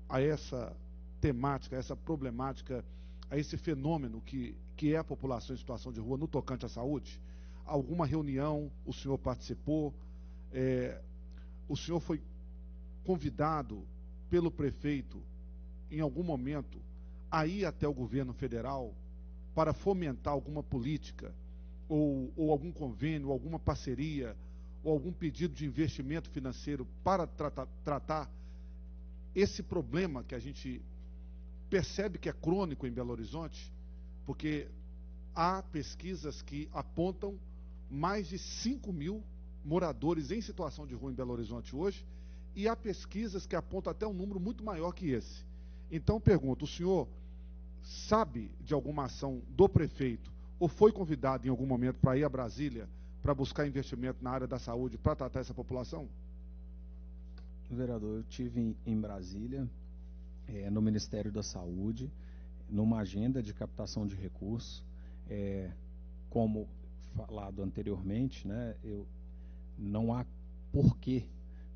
a essa temática, a essa problemática, a esse fenômeno que é a população em situação de rua no tocante à saúde? Alguma reunião o senhor participou? O senhor foi convidado pelo prefeito em algum momento a ir até o governo federal para fomentar alguma política ou algum convênio, alguma parceria ou algum pedido de investimento financeiro para tratar esse problema que a gente percebe que é crônico em Belo Horizonte? Porque há pesquisas que apontam mais de 5 mil moradores em situação de rua em Belo Horizonte hoje, e há pesquisas que apontam até um número muito maior que esse. Então, pergunto, o senhor sabe de alguma ação do prefeito, ou foi convidado em algum momento para ir a Brasília para buscar investimento na área da saúde para tratar essa população? Vereador, eu estive em Brasília, no Ministério da Saúde, numa agenda de captação de recursos, como falado anteriormente, né, não há porquê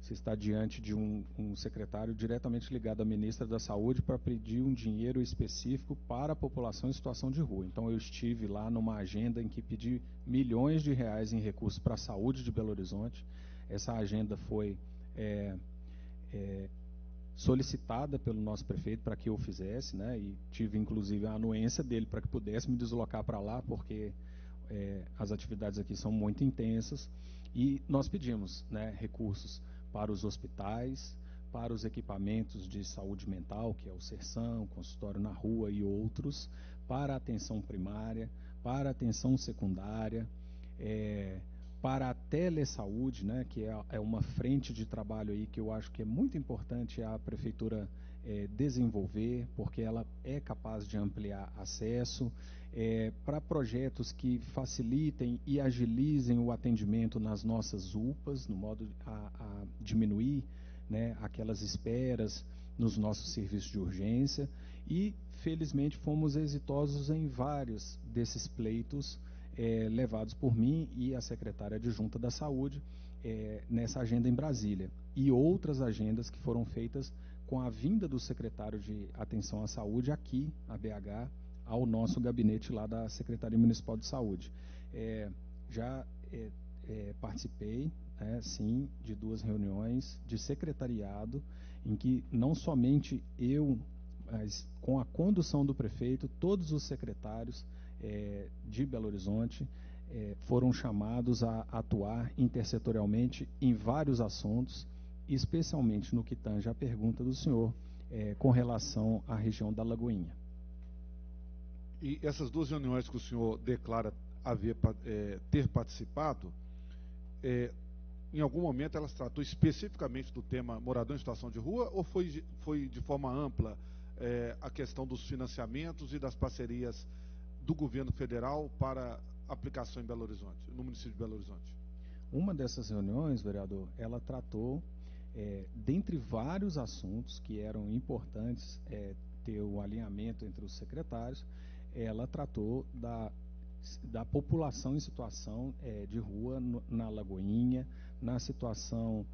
se estar diante de um secretário diretamente ligado à ministra da Saúde para pedir um dinheiro específico para a população em situação de rua. Então eu estive lá numa agenda em que pedi milhões de reais em recursos para a saúde de Belo Horizonte. Essa agenda foi solicitada pelo nosso prefeito para que eu fizesse, né, e tive inclusive a anuência dele para que pudesse me deslocar para lá, porque as atividades aqui são muito intensas, e nós pedimos, né, recursos para os hospitais, para os equipamentos de saúde mental, que é o CERSAM, o consultório na rua e outros, para a atenção primária, para a atenção secundária, para a telesaúde, né, que é uma frente de trabalho aí que eu acho que é muito importante a prefeitura desenvolver, porque ela é capaz de ampliar acesso, para projetos que facilitem e agilizem o atendimento nas nossas UPAs, no modo a diminuir, né, aquelas esperas nos nossos serviços de urgência, e felizmente fomos exitosos em vários desses pleitos levados por mim e a secretária adjunta da Saúde nessa agenda em Brasília, e outras agendas que foram feitas com a vinda do secretário de Atenção à Saúde aqui, a BH, ao nosso gabinete lá da Secretaria Municipal de Saúde. Já participei, sim, de 2 reuniões de secretariado, em que não somente eu, mas com a condução do prefeito, todos os secretários de Belo Horizonte foram chamados a atuar intersetorialmente em vários assuntos, especialmente no que tange a pergunta do senhor com relação à região da Lagoinha. E essas 2 reuniões que o senhor declara ter participado, em algum momento elas tratou especificamente do tema morador em situação de rua, ou foi de forma ampla a questão dos financiamentos e das parcerias do governo federal para aplicação em Belo Horizonte, no município de Belo Horizonte? Uma dessas reuniões, vereador, ela tratou, dentre vários assuntos que eram importantes ter o alinhamento entre os secretários, ela tratou da população em situação de rua na Lagoinha, na situação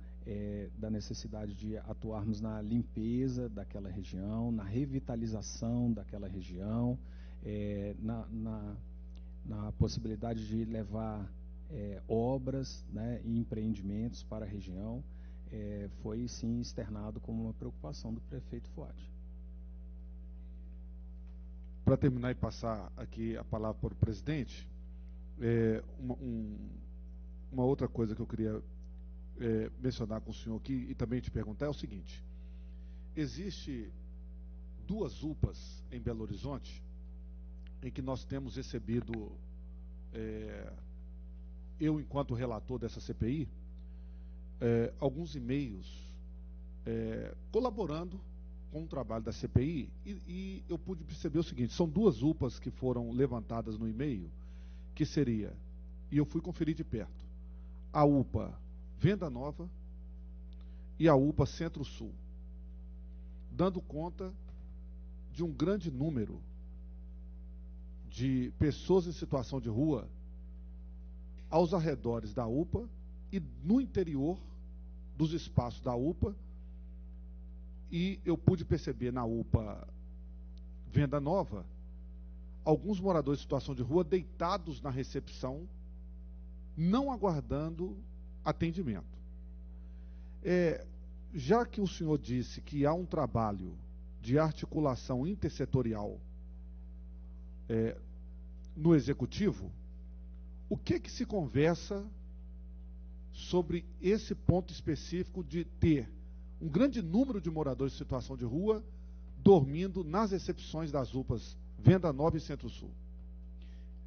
da necessidade de atuarmos na limpeza daquela região, na revitalização daquela região, na possibilidade de levar obras, né, e empreendimentos para a região. Foi sim externado como uma preocupação do prefeito Fuad. Para terminar e passar aqui a palavra para o presidente, uma outra coisa que eu queria mencionar com o senhor aqui e também te perguntar é o seguinte: existe 2 UPAs em Belo Horizonte em que nós temos recebido, eu enquanto relator dessa CPI, alguns e-mails colaborando com o trabalho da CPI, e eu pude perceber o seguinte: são 2 UPAs que foram levantadas no e-mail, que seria, e eu fui conferir de perto, a UPA Venda Nova e a UPA Centro-Sul, dando conta de um grande número de pessoas em situação de rua aos arredores da UPA e no interior dos espaços da UPA. E eu pude perceber na UPA Venda Nova alguns moradores em situação de rua deitados na recepção, não aguardando atendimento. Já que o senhor disse que há um trabalho de articulação intersetorial no Executivo, o que se conversa sobre esse ponto específico de ter um grande número de moradores em situação de rua dormindo nas recepções das UPAs Venda Nova e Centro-Sul?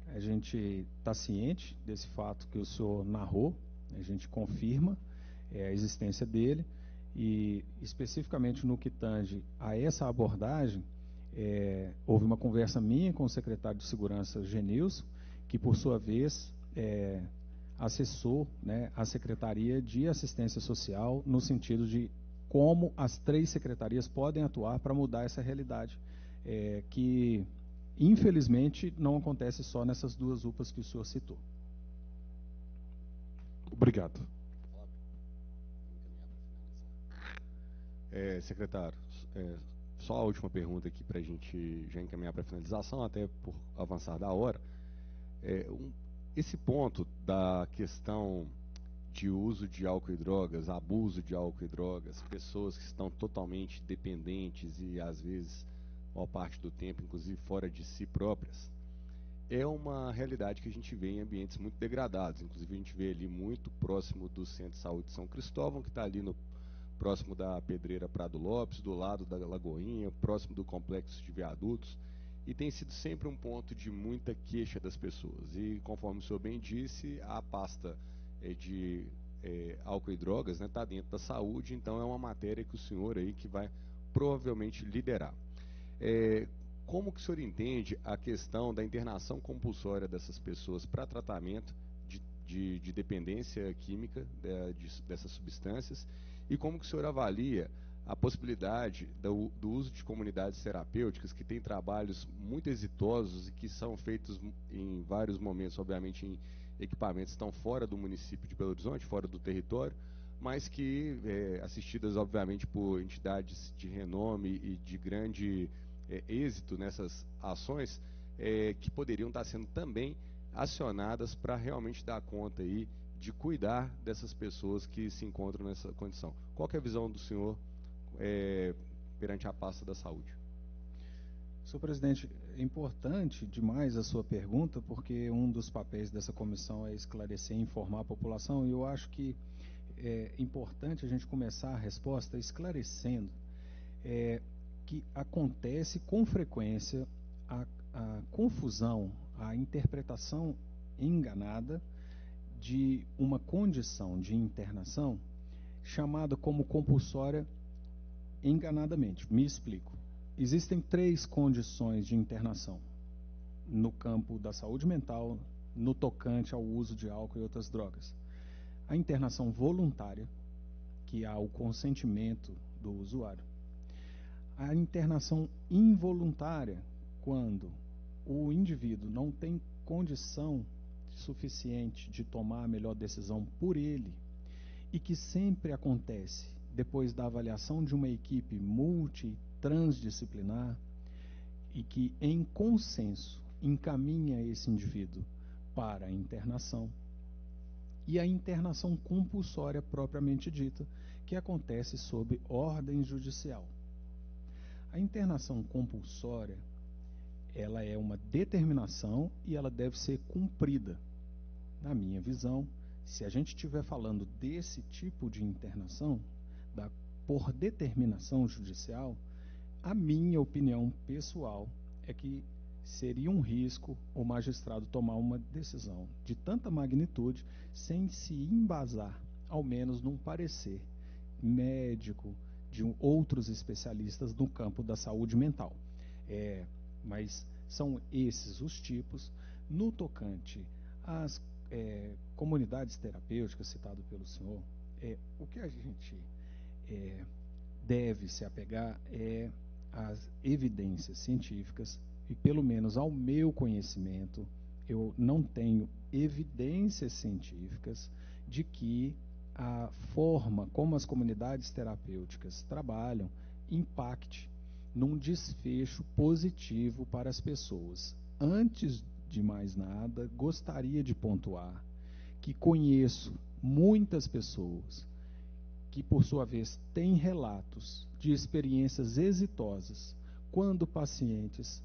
A gente está ciente desse fato que o senhor narrou, a gente confirma a existência dele, e especificamente no que tange a essa abordagem, houve uma conversa minha com o secretário de Segurança, Genilson, que por sua vez acessou, né, a Secretaria de Assistência Social no sentido de como as 3 secretarias podem atuar para mudar essa realidade, que infelizmente não acontece só nessas 2 UPAs que o senhor citou. Obrigado. Secretário, só a última pergunta aqui para a gente já encaminhar para a finalização, até por avançar da hora. Esse ponto da questão de uso de álcool e drogas, abuso de álcool e drogas, pessoas que estão totalmente dependentes e às vezes, maior parte do tempo, inclusive fora de si próprias, é uma realidade que a gente vê em ambientes muito degradados. Inclusive a gente vê ali muito próximo do Centro de Saúde de São Cristóvão, que está ali próximo da Pedreira Prado Lopes, do lado da Lagoinha, próximo do complexo de viadutos, e tem sido sempre um ponto de muita queixa das pessoas. E conforme o senhor bem disse, a pasta de álcool e drogas, né, está dentro da saúde, então é uma matéria que o senhor aí que vai provavelmente liderar. Como que o senhor entende a questão da internação compulsória dessas pessoas para tratamento de dependência química dessas substâncias, e como que o senhor avalia a possibilidade do uso de comunidades terapêuticas que têm trabalhos muito exitosos e que são feitos em vários momentos, obviamente, em equipamentos que estão fora do município de Belo Horizonte, fora do território, mas que, assistidas, obviamente, por entidades de renome e de grande êxito nessas ações, que poderiam estar sendo também acionadas para realmente dar conta aí de cuidar dessas pessoas que se encontram nessa condição. Qual que é a visão do senhor perante a pasta da saúde? Senhor presidente, é importante demais a sua pergunta, porque um dos papéis dessa comissão é esclarecer e informar a população, e eu acho que é importante a gente começar a resposta esclarecendo que acontece com frequência a confusão, a interpretação enganada de uma condição de internação chamada como compulsória enganadamente. Me explico. Existem 3 condições de internação no campo da saúde mental, no tocante ao uso de álcool e outras drogas. A internação voluntária, que há o consentimento do usuário. A internação involuntária, quando o indivíduo não tem condição suficiente de tomar a melhor decisão por ele, e que sempre acontece depois da avaliação de uma equipe multi-transdisciplinar e que, em consenso, encaminha esse indivíduo para a internação. E a internação compulsória propriamente dita, que acontece sob ordem judicial. A internação compulsória, ela é uma determinação e ela deve ser cumprida. Na minha visão, se a gente estiver falando desse tipo de internação, por determinação judicial, a minha opinião pessoal é que seria um risco o magistrado tomar uma decisão de tanta magnitude sem se embasar, ao menos num parecer médico de outros especialistas no campo da saúde mental. Mas são esses os tipos. No tocante às comunidades terapêuticas citado pelo senhor, o que a gente deve se apegar às evidências científicas, e pelo menos ao meu conhecimento, eu não tenho evidências científicas de que a forma como as comunidades terapêuticas trabalham impacte num desfecho positivo para as pessoas. Antes de mais nada, gostaria de pontuar que conheço muitas pessoas que, por sua vez, têm relatos de experiências exitosas quando pacientes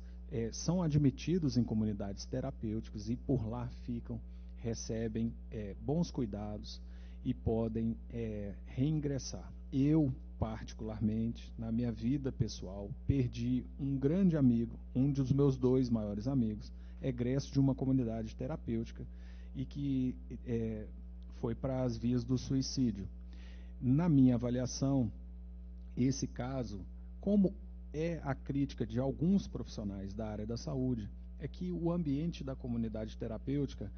são admitidos em comunidades terapêuticas e por lá ficam, recebem bons cuidados e podem reingressar. Eu, particularmente, na minha vida pessoal, perdi um grande amigo, um dos meus 2 maiores amigos, egresso de uma comunidade terapêutica e que foi para as vias do suicídio. Na minha avaliação, esse caso, como é a crítica de alguns profissionais da área da saúde, é que o ambiente da comunidade terapêutica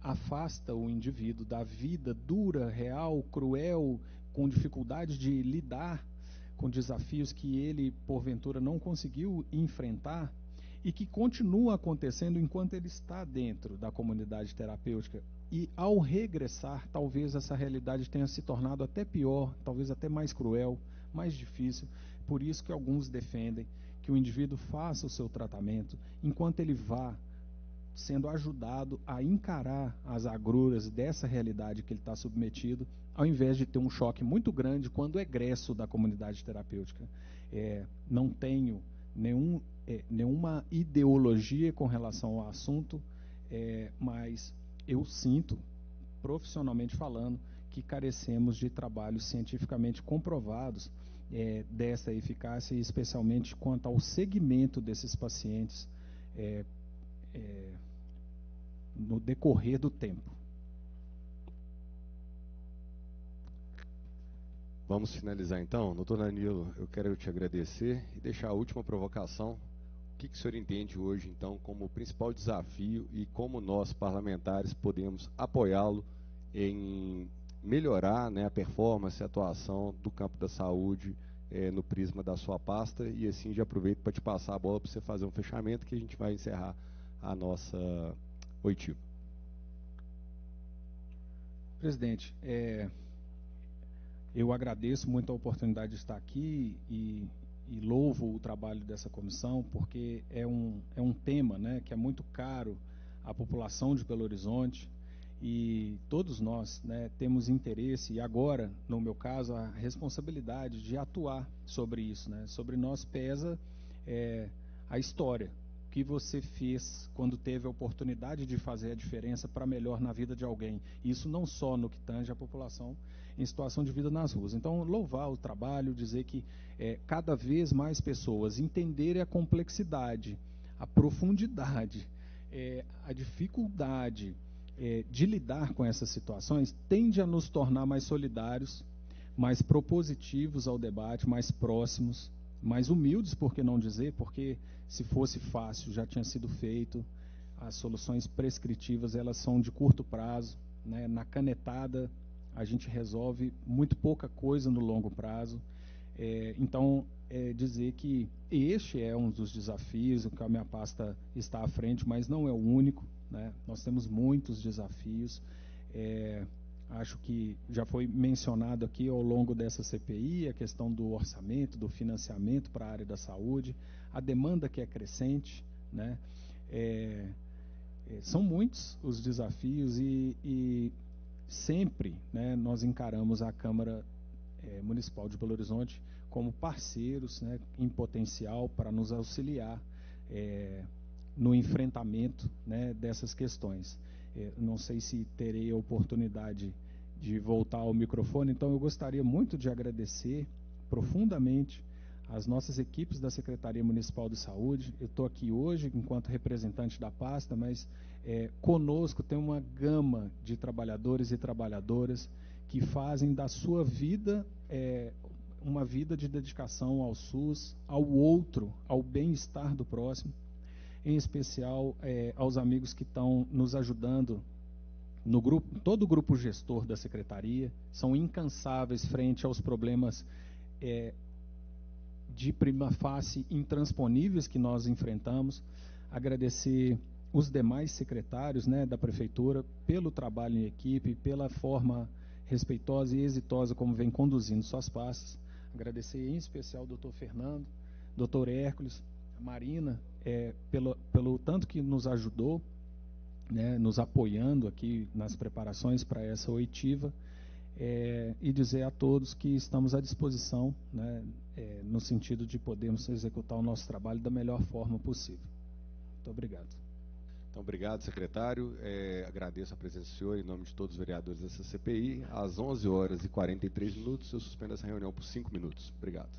afasta o indivíduo da vida dura, real, cruel, com dificuldade de lidar com desafios que ele, porventura, não conseguiu enfrentar e que continua acontecendo enquanto ele está dentro da comunidade terapêutica. E, ao regressar, talvez essa realidade tenha se tornado até pior, talvez até mais cruel, mais difícil. Por isso que alguns defendem que o indivíduo faça o seu tratamento enquanto ele vá sendo ajudado a encarar as agruras dessa realidade que ele está submetido, ao invés de ter um choque muito grande quando egresso da comunidade terapêutica. Não tenho nenhuma ideologia com relação ao assunto, mas eu sinto, profissionalmente falando, que carecemos de trabalhos cientificamente comprovados dessa eficácia, e especialmente quanto ao segmento desses pacientes no decorrer do tempo. Vamos finalizar então. Doutor Danilo, eu quero te agradecer e deixar a última provocação. O que o senhor entende hoje, então, como o principal desafio e como nós, parlamentares, podemos apoiá-lo em melhorar, né, a performance e a atuação do campo da saúde no prisma da sua pasta? E assim já aproveito para te passar a bola para você fazer um fechamento, que a gente vai encerrar a nossa oitiva. Presidente, eu agradeço muito a oportunidade de estar aqui e louvo o trabalho dessa comissão, porque é um tema, né, que é muito caro à população de Belo Horizonte, e todos nós, né, temos interesse, e agora, no meu caso, a responsabilidade de atuar sobre isso, né? Sobre nós pesa a história que você fez quando teve a oportunidade de fazer a diferença para melhor na vida de alguém. Isso não só no que tange a população em situação de vida nas ruas. Então, louvar o trabalho, dizer que cada vez mais pessoas entenderem a complexidade, a profundidade, a dificuldade de lidar com essas situações, tende a nos tornar mais solidários, mais propositivos ao debate, mais próximos, mais humildes, por que não dizer, porque se fosse fácil já tinha sido feito. As soluções prescritivas, elas são de curto prazo, né? Na canetada a gente resolve muito pouca coisa no longo prazo. Então, dizer que este é um dos desafios, que a minha pasta está à frente, mas não é o único, né? Nós temos muitos desafios. Acho que já foi mencionado aqui ao longo dessa CPI a questão do orçamento, do financiamento para a área da saúde, a demanda que é crescente, né? São muitos os desafios e sempre, né, nós encaramos a Câmara Municipal de Belo Horizonte como parceiros, né, em potencial para nos auxiliar no enfrentamento, né, dessas questões. Não sei se terei a oportunidade de voltar ao microfone, então eu gostaria muito de agradecer profundamente as nossas equipes da Secretaria Municipal de Saúde. Eu estou aqui hoje enquanto representante da pasta, mas conosco tem uma gama de trabalhadores e trabalhadoras que fazem da sua vida uma vida de dedicação ao SUS, ao outro, ao bem-estar do próximo, em especial aos amigos que estão nos ajudando no grupo, todo o grupo gestor da Secretaria, são incansáveis frente aos problemas de prima facie intransponíveis que nós enfrentamos. Agradecer os demais secretários, né, da Prefeitura pelo trabalho em equipe, pela forma respeitosa e exitosa como vem conduzindo suas pastas. Agradecer em especial ao doutor Fernando, doutor Hércules, a Marina, pelo tanto que nos ajudou, né, nos apoiando aqui nas preparações para essa oitiva, e dizer a todos que estamos à disposição, né, no sentido de podermos executar o nosso trabalho da melhor forma possível. Muito obrigado. Então, obrigado, secretário. Agradeço a presença do senhor em nome de todos os vereadores dessa CPI. Às 11h43, eu suspendo essa reunião por 5 minutos. Obrigado.